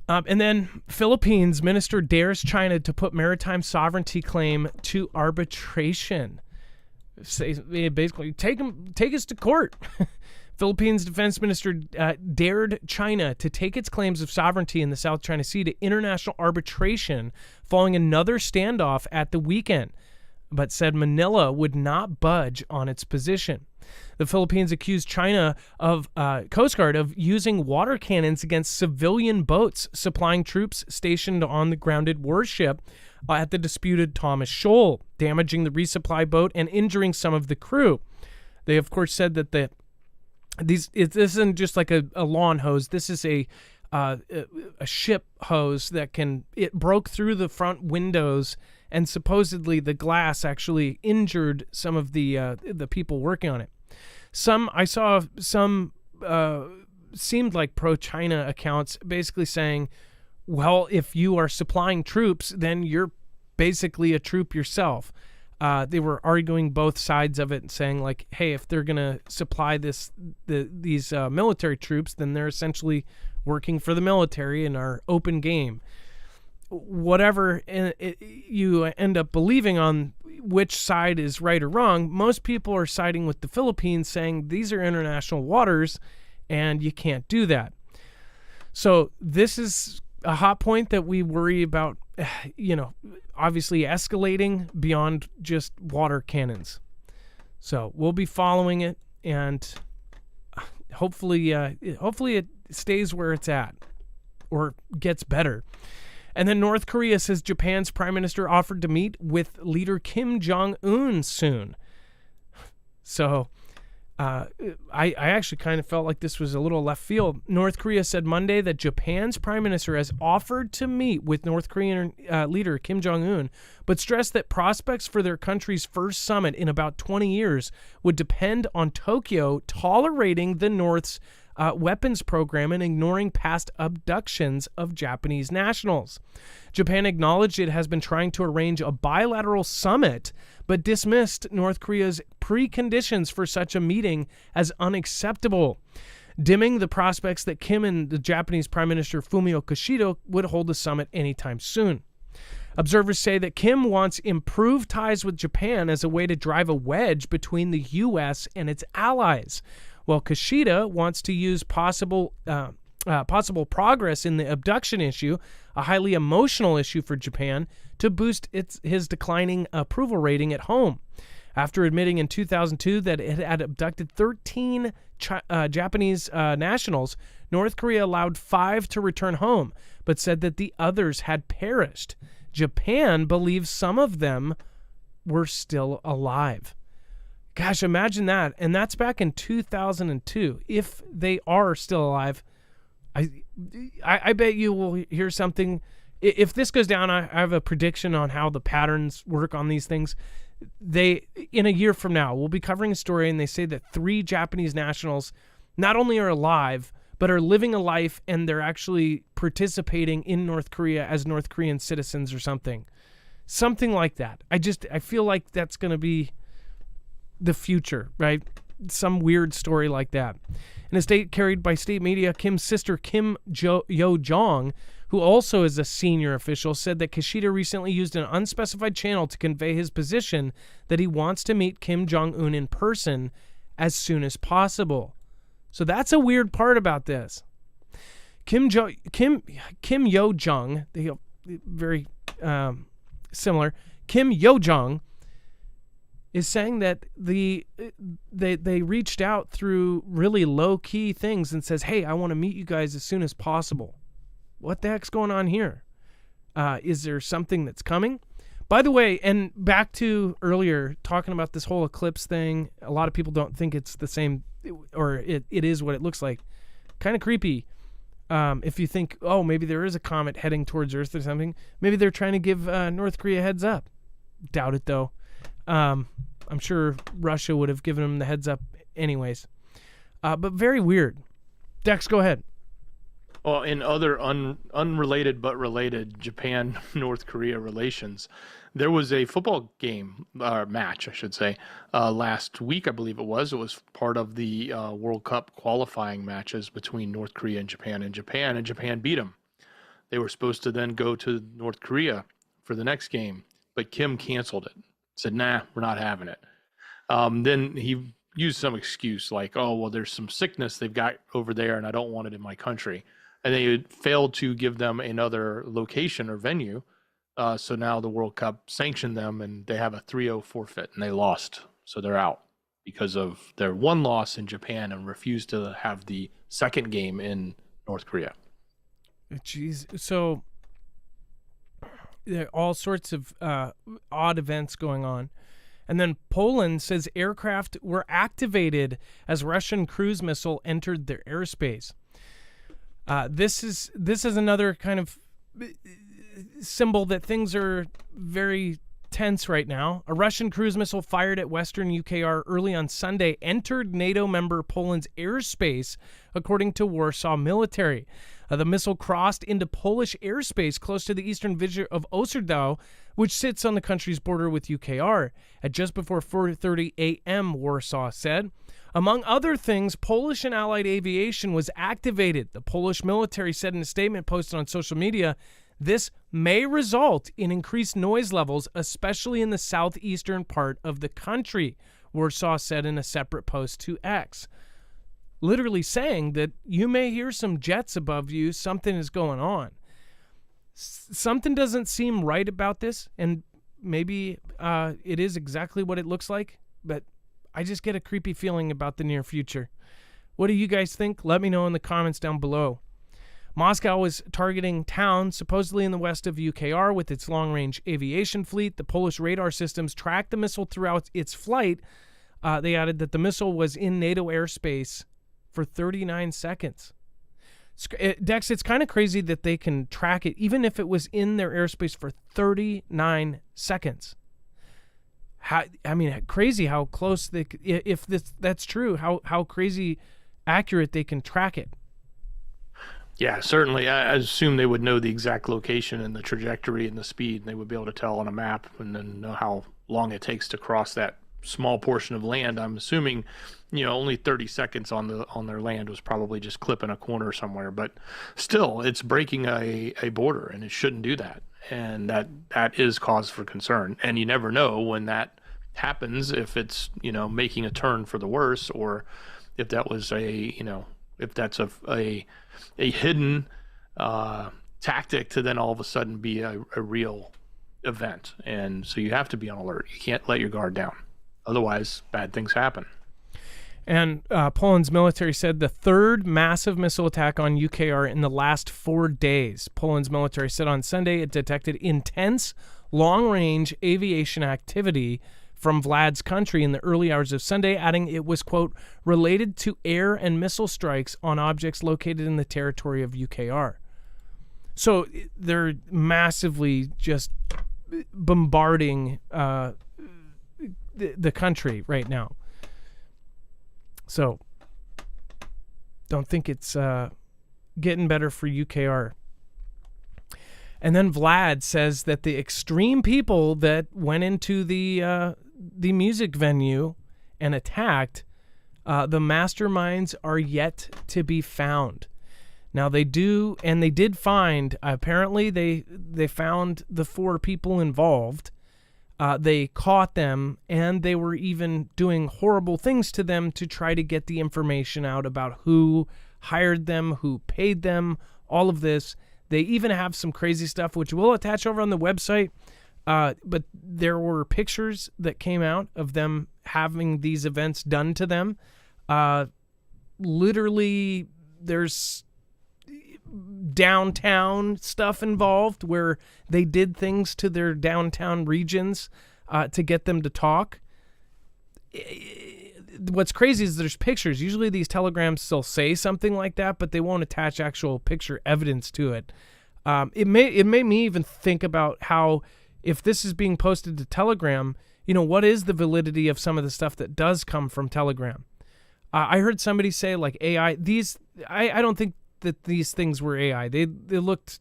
And then Philippines minister dares China to put maritime sovereignty claim to arbitration. Basically, take us to court. Philippines defense minister dared China to take its claims of sovereignty in the South China Sea to international arbitration following another standoff at the weekend, but said Manila would not budge on its position. The Philippines accused China of Coast Guard of using water cannons against civilian boats supplying troops stationed on the grounded warship at the disputed Thomas Shoal, damaging the resupply boat and injuring some of the crew. They, of course, said that this isn't just like a lawn hose. This is a ship hose that it broke through the front windows, and supposedly the glass actually injured some of the people working on it. I saw some seemed like pro-China accounts basically saying, well, if you are supplying troops, then you're basically a troop yourself. They were arguing both sides of it and saying, like, hey, if they're going to supply these military troops, then they're essentially working for the military and are open game. Whatever you end up believing on which side is right or wrong, most people are siding with the Philippines, saying these are international waters and you can't do that. So this is a hot point that we worry about, obviously escalating beyond just water cannons. So we'll be following it, and hopefully it stays where it's at or gets better. And then North Korea says Japan's prime minister offered to meet with leader Kim Jong-un soon. So I actually kind of felt like this was a little left field. North Korea said Monday that Japan's prime minister has offered to meet with North Korean leader Kim Jong-un, but stressed that prospects for their country's first summit in about 20 years would depend on Tokyo tolerating the North's weapons program and ignoring past abductions of Japanese nationals. Japan acknowledged it has been trying to arrange a bilateral summit, but dismissed North Korea's preconditions for such a meeting as unacceptable, dimming the prospects that Kim and the Japanese Prime Minister Fumio Kishida would hold a summit anytime soon. Observers say that Kim wants improved ties with Japan as a way to drive a wedge between the U.S. and its allies, while Kishida wants to use possible progress in the abduction issue, a highly emotional issue for Japan, to boost his declining approval rating at home. After admitting in 2002 that it had abducted 13 Japanese nationals, North Korea allowed 5 to return home, but said that the others had perished. Japan believes some of them were still alive. Gosh, imagine that. And that's back in 2002. If they are still alive, I bet you will hear something. If this goes down, I have a prediction on how the patterns work on these things. In a year from now, we'll be covering a story, and they say that 3 Japanese nationals not only are alive, but are living a life, and they're actually participating in North Korea as North Korean citizens or something. Something like that. I feel like that's going to be the future, right? Some weird story like that. In a state carried by state media, Kim's sister Kim Yo-jong, who also is a senior official, said that Kishida recently used an unspecified channel to convey his position that he wants to meet Kim Jong-un in person as soon as possible. So that's a weird part about this. Kim Yo-jong, very similar. Kim Yo-jong is saying that they reached out through really low-key things and says, hey, I want to meet you guys as soon as possible. What the heck's going on here? Is there something that's coming? By the way, and back to earlier, talking about this whole eclipse thing, a lot of people don't think it's the same, or it is what it looks like. Kind of creepy. If you think, oh, maybe there is a comet heading towards Earth or something. Maybe they're trying to give North Korea a heads up. Doubt it, though. I'm sure Russia would have given them the heads up anyways. But very weird. Dex, go ahead. Well, in other unrelated but related Japan-North Korea relations, there was a football game, match, I should say, last week, I believe it was. It was part of the World Cup qualifying matches between North Korea and Japan beat them. They were supposed to then go to North Korea for the next game, but Kim canceled it. Said, nah, we're not having it. Then he used some excuse like, oh, well, there's some sickness they've got over there and I don't want it in my country. And they failed to give them another location or venue. So now the World Cup sanctioned them and they have a 3-0 forfeit and they lost. So they're out because of their one loss in Japan and refused to have the second game in North Korea. Jeez. So there are all sorts of odd events going on. And then Poland says aircraft were activated as Russian cruise missile entered their airspace. This is another kind of symbol that things are very tense right now. A Russian cruise missile fired at western UKR early on Sunday entered NATO member Poland's airspace, according to Warsaw military. The missile crossed into Polish airspace close to the eastern village of Oserdal, which sits on the country's border with UKR, at just before 4:30 a.m., Warsaw said. Among other things, Polish and Allied aviation was activated. The Polish military said in a statement posted on social media, this may result in increased noise levels, especially in the southeastern part of the country, Warsaw said in a separate post to X. Literally saying that you may hear some jets above you, something is going on. Something doesn't seem right about this, and maybe it is exactly what it looks like, but I just get a creepy feeling about the near future. What do you guys think? Let me know in the comments down below. Moscow was targeting towns supposedly in the west of UKR with its long-range aviation fleet. The Polish radar systems tracked the missile throughout its flight. They added that the missile was in NATO airspace for 39 seconds. Dex, it's kind of crazy that they can track it, even if it was in their airspace for 39 seconds. Crazy how close they, if that's true, how crazy accurate they can track it. Yeah, certainly. I assume they would know the exact location and the trajectory and the speed, and they would be able to tell on a map and then know how long it takes to cross that small portion of land. I'm assuming, only 30 seconds on their land was probably just clipping a corner somewhere, but still, it's breaking a border, and it shouldn't do that. And that is cause for concern. And you never know when that happens, if it's, making a turn for the worse, or if that was if that's a hidden tactic to then all of a sudden be a real event. And so you have to be on alert. You can't let your guard down. Otherwise, bad things happen. And Poland's military said the third massive missile attack on UKR in the last 4 days. Poland's military said on Sunday it detected intense long-range aviation activity from Vlad's country in the early hours of Sunday, adding it was, quote, related to air and missile strikes on objects located in the territory of UKR. So they're massively just bombarding the country right now. So don't think it's getting better for UKR. And then Vlad says that the extreme people that went into the music venue and attacked, the masterminds are yet to be found. Now they did find, apparently they found the 4 people involved. They caught them, and they were even doing horrible things to them to try to get the information out about who hired them, who paid them, all of this. They even have some crazy stuff, which we'll attach over on the website. But there were pictures that came out of them having these events done to them. Literally, there's downtown stuff involved where they did things to their downtown regions to get them to talk. What's crazy is there's pictures. Usually these telegrams still say something like that, but they won't attach actual picture evidence to it. It made me even think about how, if this is being posted to Telegram, what is the validity of some of the stuff that does come from Telegram? I heard somebody say like AI. I don't think that these things were AI. They looked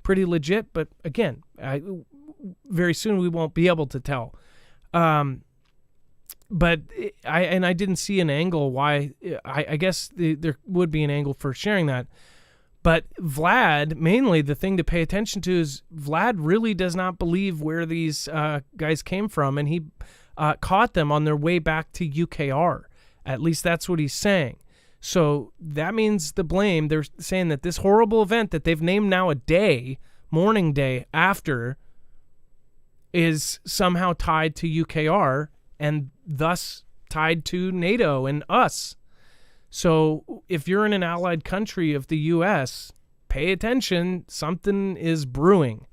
pretty legit, but again, very soon we won't be able to tell. But I didn't see an angle why. I guess there would be an angle for sharing that. But Vlad, mainly the thing to pay attention to is Vlad really does not believe where these guys came from, and he caught them on their way back to UKR. At least that's what he's saying. So that means the blame, they're saying that this horrible event that they've named now a day, Mourning Day, after, is somehow tied to UKR and thus tied to NATO and us. So if you're in an allied country of the U.S., pay attention. Something is brewing.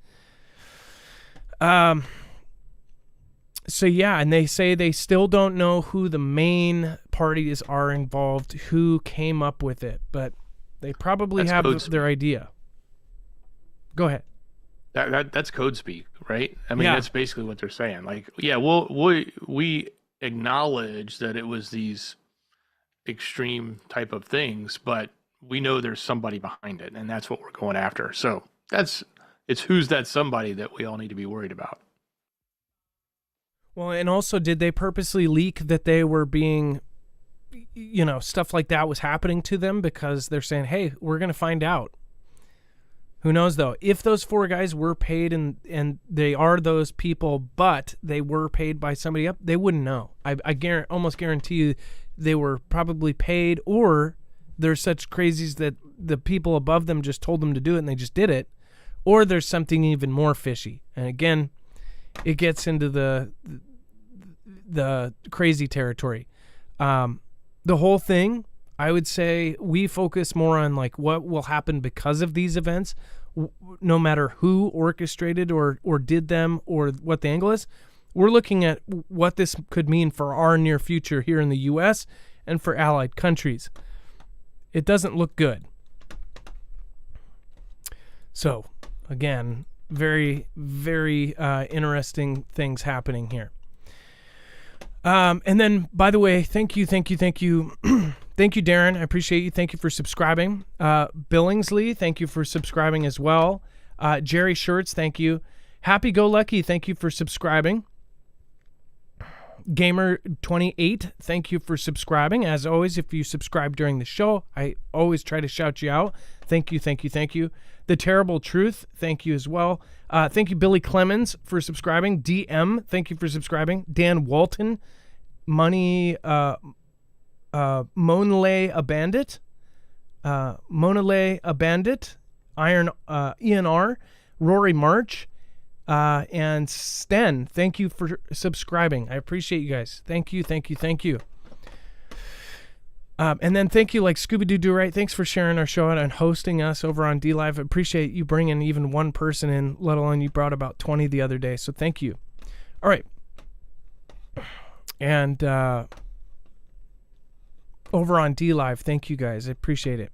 So yeah, and they say they still don't know who the main parties are involved, who came up with it, but they probably have their idea. Go ahead. That's code speak, right? I mean, Yeah. that's basically what they're saying. Like, yeah, we acknowledge that it was these extreme type of things, but we know there's somebody behind it, and that's what we're going after. So it's who's that somebody that we all need to be worried about. Well, and also, did they purposely leak that they were being, stuff like that was happening to them because they're saying, hey, we're going to find out. Who knows, though? If those 4 guys were paid and they are those people, but they were paid by somebody up, they wouldn't know. I almost guarantee you they were probably paid, or they're such crazies that the people above them just told them to do it and they just did it, or there's something even more fishy. And again, it gets into the crazy territory. The whole thing, I would say we focus more on like what will happen because of these events, no matter who orchestrated or did them or what the angle is. We're looking at what this could mean for our near future here in the U.S. and for allied countries. It doesn't look good. So, again, very, very interesting things happening here. And then, by the way, thank you. Thank you, Darren. I appreciate you. Thank you for subscribing. Billingsley, thank you for subscribing as well. Jerry Shirts, thank you. Happy Go Lucky, thank you for subscribing. Gamer28, thank you for subscribing. As always, if you subscribe during the show, I always try to shout you out. Thank you. The Terrible Truth, thank you as well. Thank you, Billy Clemens, for subscribing. DM, thank you for subscribing. Dan Walton, Money, Monale a Bandit, Iron, ENR, Rory March, and Sten, thank you for subscribing. I appreciate you guys. Thank you. And then thank you, like Scooby-Doo Right. Thanks for sharing our show out and hosting us over on DLive. I appreciate you bringing even one person in, let alone you brought about 20 the other day. So thank you. All right. And over on DLive, thank you guys. I appreciate it.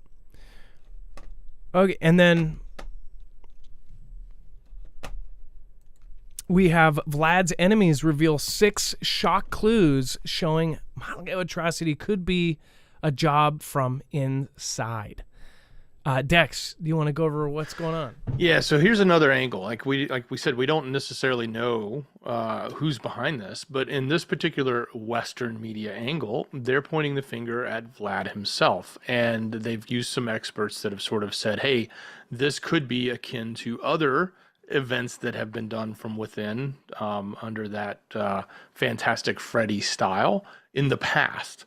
Okay, and then we have Vlad's enemies reveal 6 shock clues showing Malaga atrocity could be a job from inside. Dex, do you want to go over what's going on? Yeah, so here's another angle. Like we said, we don't necessarily know who's behind this, but in this particular Western media angle, they're pointing the finger at Vlad himself, and they've used some experts that have sort of said, hey, this could be akin to other events that have been done from within under that Fantastic Freddy style in the past.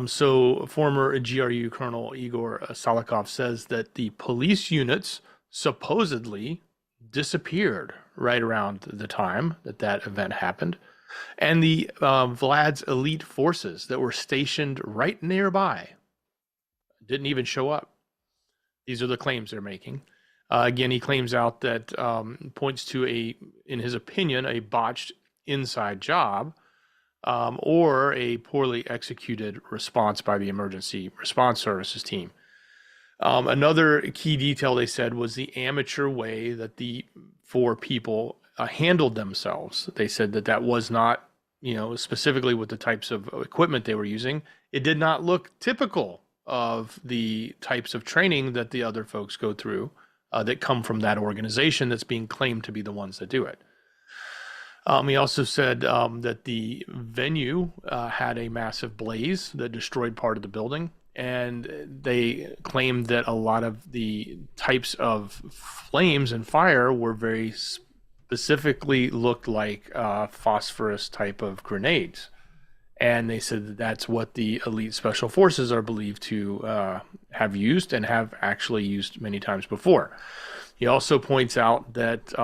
So former GRU Colonel Igor Salikov says that the police units supposedly disappeared right around the time that event happened. And the Vlad's elite forces that were stationed right nearby didn't even show up. These are the claims they're making. Again, he claims out that points to in his opinion, a botched inside job. Or a poorly executed response by the emergency response services team. Another key detail they said was the amateur way that the 4 people handled themselves. They said that was not, specifically with the types of equipment they were using, it did not look typical of the types of training that the other folks go through that come from that organization that's being claimed to be the ones that do it. He also said that the venue had a massive blaze that destroyed part of the building, and they claimed that a lot of the types of flames and fire were very specifically looked like phosphorus type of grenades. And they said that that's what the elite special forces are believed to have used and have actually used many times before. He also points out that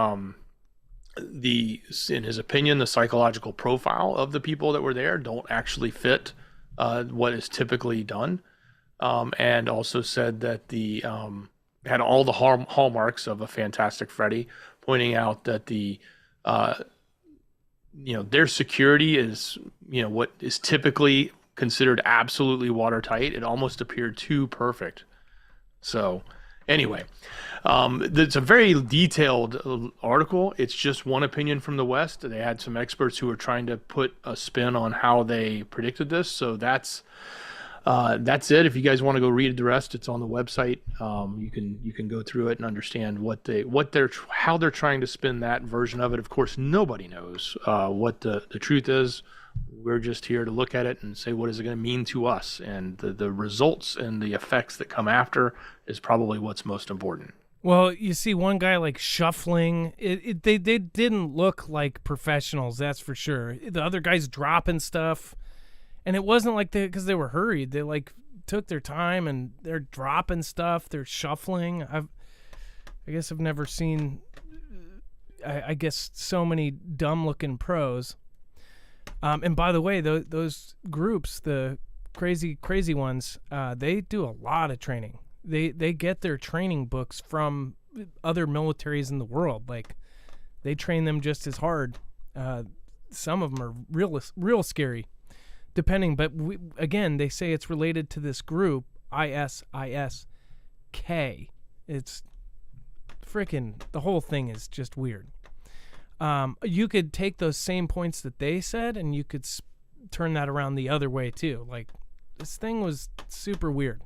in his opinion, the psychological profile of the people that were there don't actually fit what is typically done, and also said that the had all the hallmarks of a Fantastic Freddy, pointing out that their security is what is typically considered absolutely watertight. It almost appeared too perfect. So Anyway, it's a very detailed article. It's just one opinion from the West. They had some experts who were trying to put a spin on how they predicted this. So that's it. If you guys want to go read the rest, it's on the website. You can go through it and understand how they're trying to spin that version of it. Of course, nobody knows what the truth is. We're just here to look at it and say, what is it going to mean to us? And the results and the effects that come after is probably what's most important. Well, you see one guy like shuffling. They didn't look like professionals, that's for sure. The other guy's dropping stuff. And it wasn't like because they were hurried. They like took their time and they're dropping stuff. They're shuffling. I guess I've never seen, I guess, so many dumb-looking pros. And by the way, those groups, the crazy ones, they do a lot of training. They get their training books from other militaries in the world. Like, they train them just as hard. Some of them are real scary, depending. But again, they say it's related to this group, ISIS-K. It's freaking, the whole thing is just weird. You could take those same points that they said and you could turn that around the other way too. Like, this thing was super weird.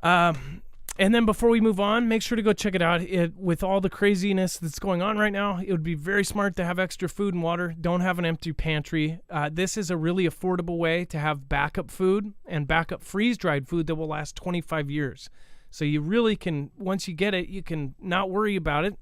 And then before we move on, make sure to go check it out. With all the craziness that's going on right now, it would be very smart to have extra food and water. Don't have an empty pantry. This is a really affordable way to have backup food and backup freeze-dried food that will last 25 years. So you really can, once you get it, you can not worry about it.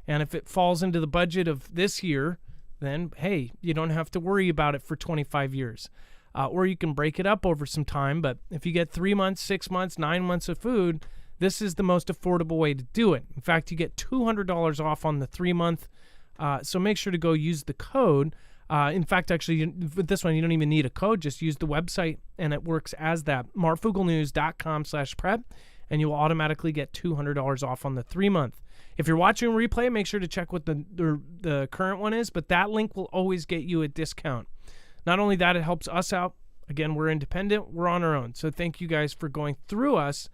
And if it falls into the budget of this year, then, hey, you don't have to worry about it for 25 years. Or you can break it up over some time. But if you get 3 months, 6 months, 9 months of food, this is the most affordable way to do it. In fact, you get $200 off on the 3-month. So make sure to go use the code. In fact, actually, with this one, you don't even need a code. Just use the website, and it works as that. marfuglenews.com/prep, and you will automatically get $200 off on the 3-month. If you're watching a replay, make sure to check what the current one is, but that link will always get you a discount. Not only that, it helps us out. Again, we're independent. We're on our own. So thank you guys for going through us.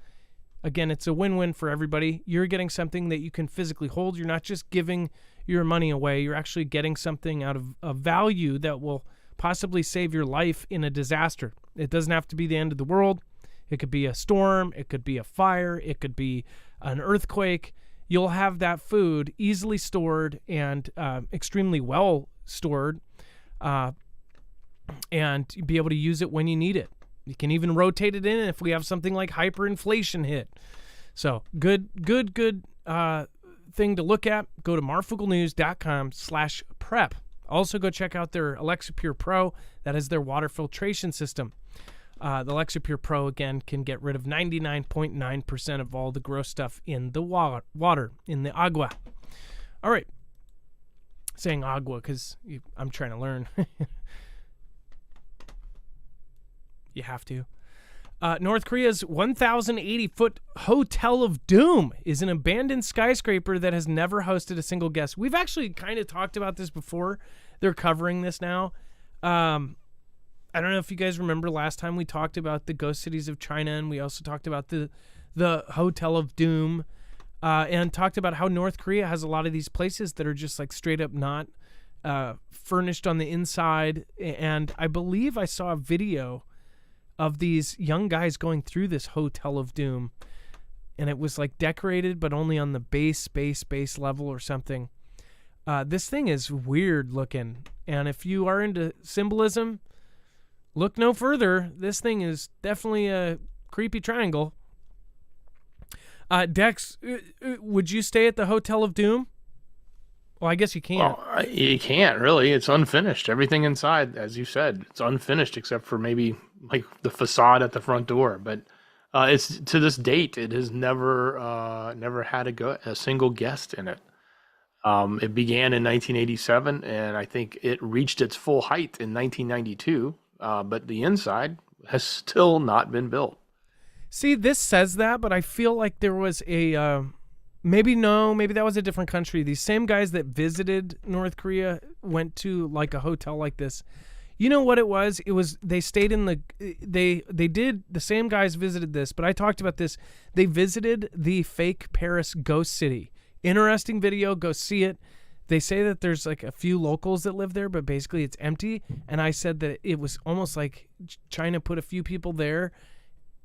Again, it's a win-win for everybody. You're getting something that you can physically hold. You're not just giving your money away. You're actually getting something out of value that will possibly save your life in a disaster. It doesn't have to be the end of the world. It could be a storm. It could be a fire. It could be an earthquake. You'll have that food easily stored and extremely well stored, and be able to use it when you need it. You can even rotate it in if we have something like hyperinflation hit. So good thing to look at. Go to marfuglenews.com/prep. Also go check out their Alexa Pure Pro. That is their water filtration system. The Alexa Pure Pro, again, can get rid of 99.9% of all the gross stuff in the water, in the agua. All right. Saying agua because I'm trying to learn. You have to. North Korea's 1,080-foot Hotel of Doom is an abandoned skyscraper that has never hosted a single guest. We've actually kind of talked about this before. They're covering this now. I don't know if you guys remember last time we talked about the ghost cities of China, and we also talked about the Hotel of Doom, and talked about how North Korea has a lot of these places that are just like straight up not furnished on the inside. And I believe I saw a video of these young guys going through this Hotel of Doom, and it was like decorated, but only on the base level or something. This thing is weird looking, and if you are into symbolism, look no further. This thing is definitely a creepy triangle. Dex, would you stay at the Hotel of Doom? Well, I guess you can't. Well, you can't really. It's unfinished. Everything inside, as you said, it's unfinished except for maybe like the facade at the front door. But it's to this date, it has never had a single guest in it. It began in 1987, and I think it reached its full height in 1992. But the inside has still not been built. See, this says that, but I feel like there was a maybe that was a different country. These same guys that visited North Korea went to like a hotel like this. You know what it was? It was they stayed in the they did the same guys visited this, but I talked about this. They visited the fake Paris ghost city. Interesting video, go see it. They say that there's like a few locals that live there, but basically it's empty. And I said that it was almost like China put a few people there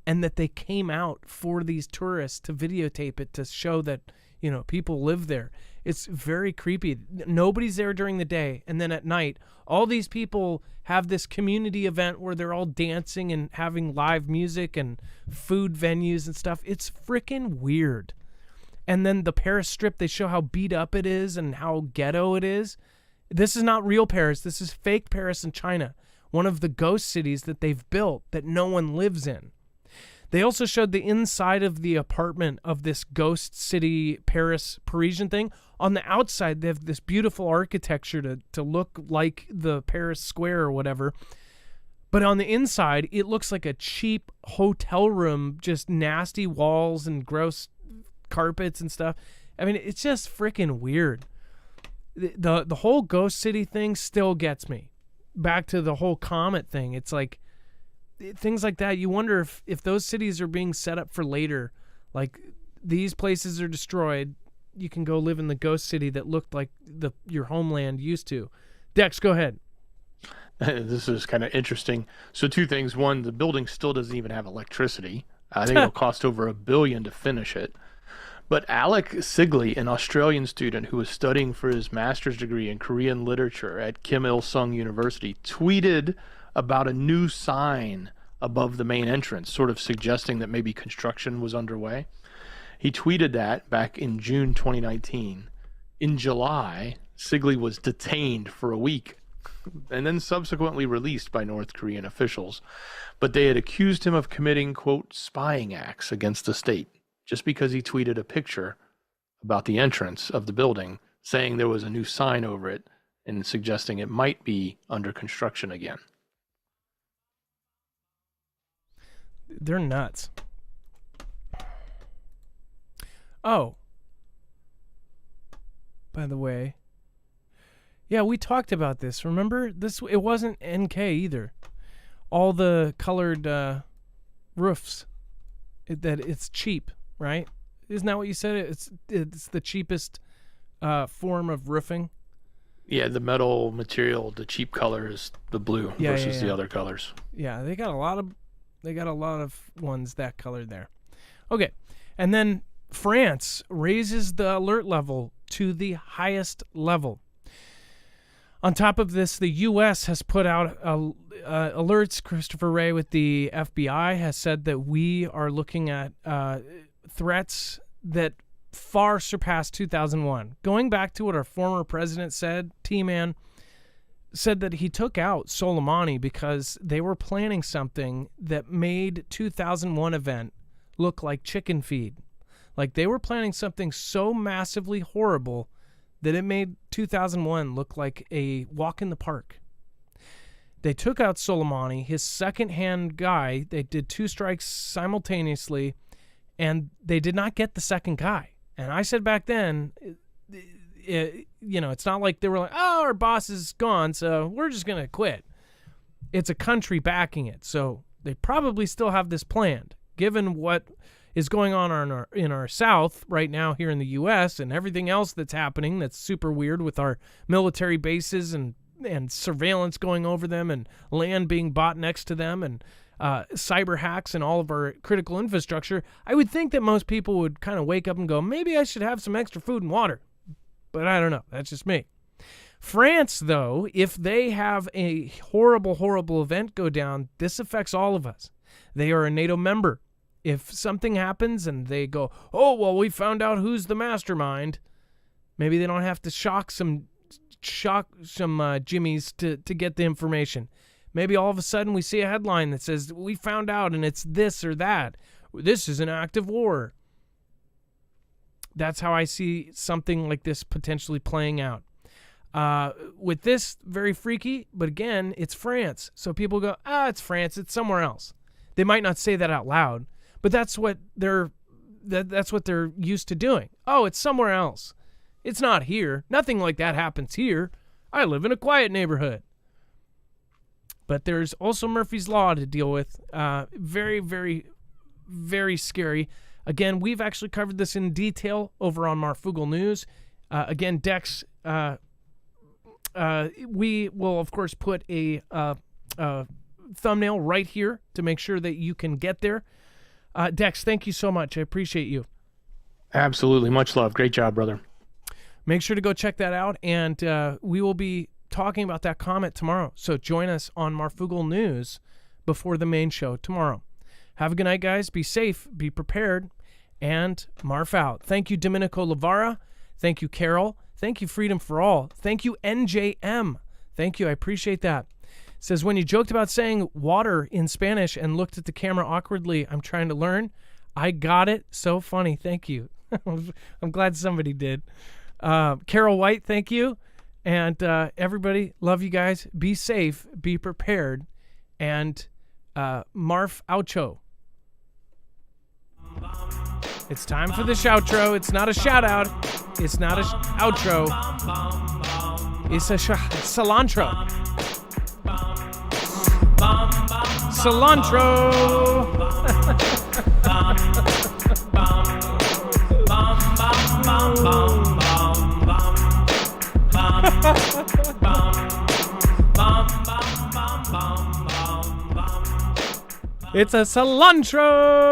and that they came out for these tourists to videotape it to show that, you know, people live there. It's very creepy. Nobody's there during the day. And then at night, all these people have this community event where they're all dancing and having live music and food venues and stuff. It's freaking weird. And then the Paris Strip, they show how beat up it is and how ghetto it is. This is not real Paris. This is fake Paris in China, one of the ghost cities that they've built that no one lives in. They also showed the inside of the apartment of this ghost city Parisian thing. On the outside, they have this beautiful architecture to look like the Paris Square or whatever. But on the inside, it looks like a cheap hotel room, just nasty walls and gross carpets and stuff. I mean, it's just freaking weird. The whole ghost city thing still gets me. Back to the whole comet thing. It's like things like that. You wonder if those cities are being set up for later. Like these places are destroyed. You can go live in the ghost city that looked like your homeland used to. Dex, go ahead. This is kind of interesting. So two things. One, the building still doesn't even have electricity. I think it'll cost over $1 billion to finish it. But Alec Sigley, an Australian student who was studying for his master's degree in Korean literature at Kim Il-sung University, tweeted about a new sign above the main entrance, sort of suggesting that maybe construction was underway. He tweeted that back in June 2019. In July, Sigley was detained for a week and then subsequently released by North Korean officials. But they had accused him of committing, quote, spying acts against the state, just because he tweeted a picture about the entrance of the building, saying there was a new sign over it and suggesting it might be under construction again. They're nuts. Oh, by the way, yeah, we talked about this. Remember this? It wasn't NK either. All the colored roofs. That it's cheap, right? Isn't that what you said? It's the cheapest form of roofing. Yeah, the metal material, the cheap color is the blue versus the other colors. Yeah, they got a lot of ones that color there. Okay, and then France raises the alert level to the highest level. On top of this, the U.S. has put out alerts. Christopher Wray with the FBI has said that we are looking at threats that far surpass 2001. Going back to what our former president said, T-Man said that he took out Soleimani because they were planning something that made 2001 event look like chicken feed. Like they were planning something so massively horrible that it made 2001 look like a walk in the park. They took out Soleimani, his second-hand guy. They did 2 strikes simultaneously, and they did not get the second guy. And I said back then, it's not like they were like, oh, our boss is gone, so we're just going to quit. It's a country backing it, so they probably still have this planned, given what is going on in our South right now here in the U.S. and everything else that's happening that's super weird with our military bases and surveillance going over them and land being bought next to them and cyber hacks and all of our critical infrastructure. I would think that most people would kind of wake up and go, maybe I should have some extra food and water. But I don't know. That's just me. France, though, if they have a horrible, horrible event go down, this affects all of us. They are a NATO member. If something happens and they go, oh, well, we found out who's the mastermind, maybe they don't have to shock some jimmies to get the information. Maybe all of a sudden we see a headline that says, we found out and it's this or that. This is an act of war. That's how I see something like this potentially playing out. With this, very freaky, but again, it's France. So people go, it's France, it's somewhere else. They might not say that out loud, but that's what they're used to doing. Oh, it's somewhere else. It's not here. Nothing like that happens here. I live in a quiet neighborhood. But there's also Murphy's Law to deal with. Very, very, very scary. Again, we've actually covered this in detail over on Marfoogle News. Again, Dex, we will, of course, put a thumbnail right here to make sure that you can get there. Dex, thank you so much. I appreciate you. Absolutely. Much love. Great job, brother. Make sure to go check that out, and we will be talking about that comet tomorrow. So join us on Marfoogle News before the main show tomorrow. Have a good night, guys. Be safe. Be prepared. And Marf out. Thank you, Domenico Lavara. Thank you, Carol. Thank you, Freedom for All. Thank you, NJM. Thank you. I appreciate that. It says, when you joked about saying water in Spanish and looked at the camera awkwardly, I'm trying to learn. I got it. So funny. Thank you. I'm glad somebody did. Carol White, thank you. And everybody, love you guys. Be safe. Be prepared. And Marf outro. It's time for the shoutro. It's not a shout out. It's not a outro. It's a cilantro. Cilantro. It's a cilantro.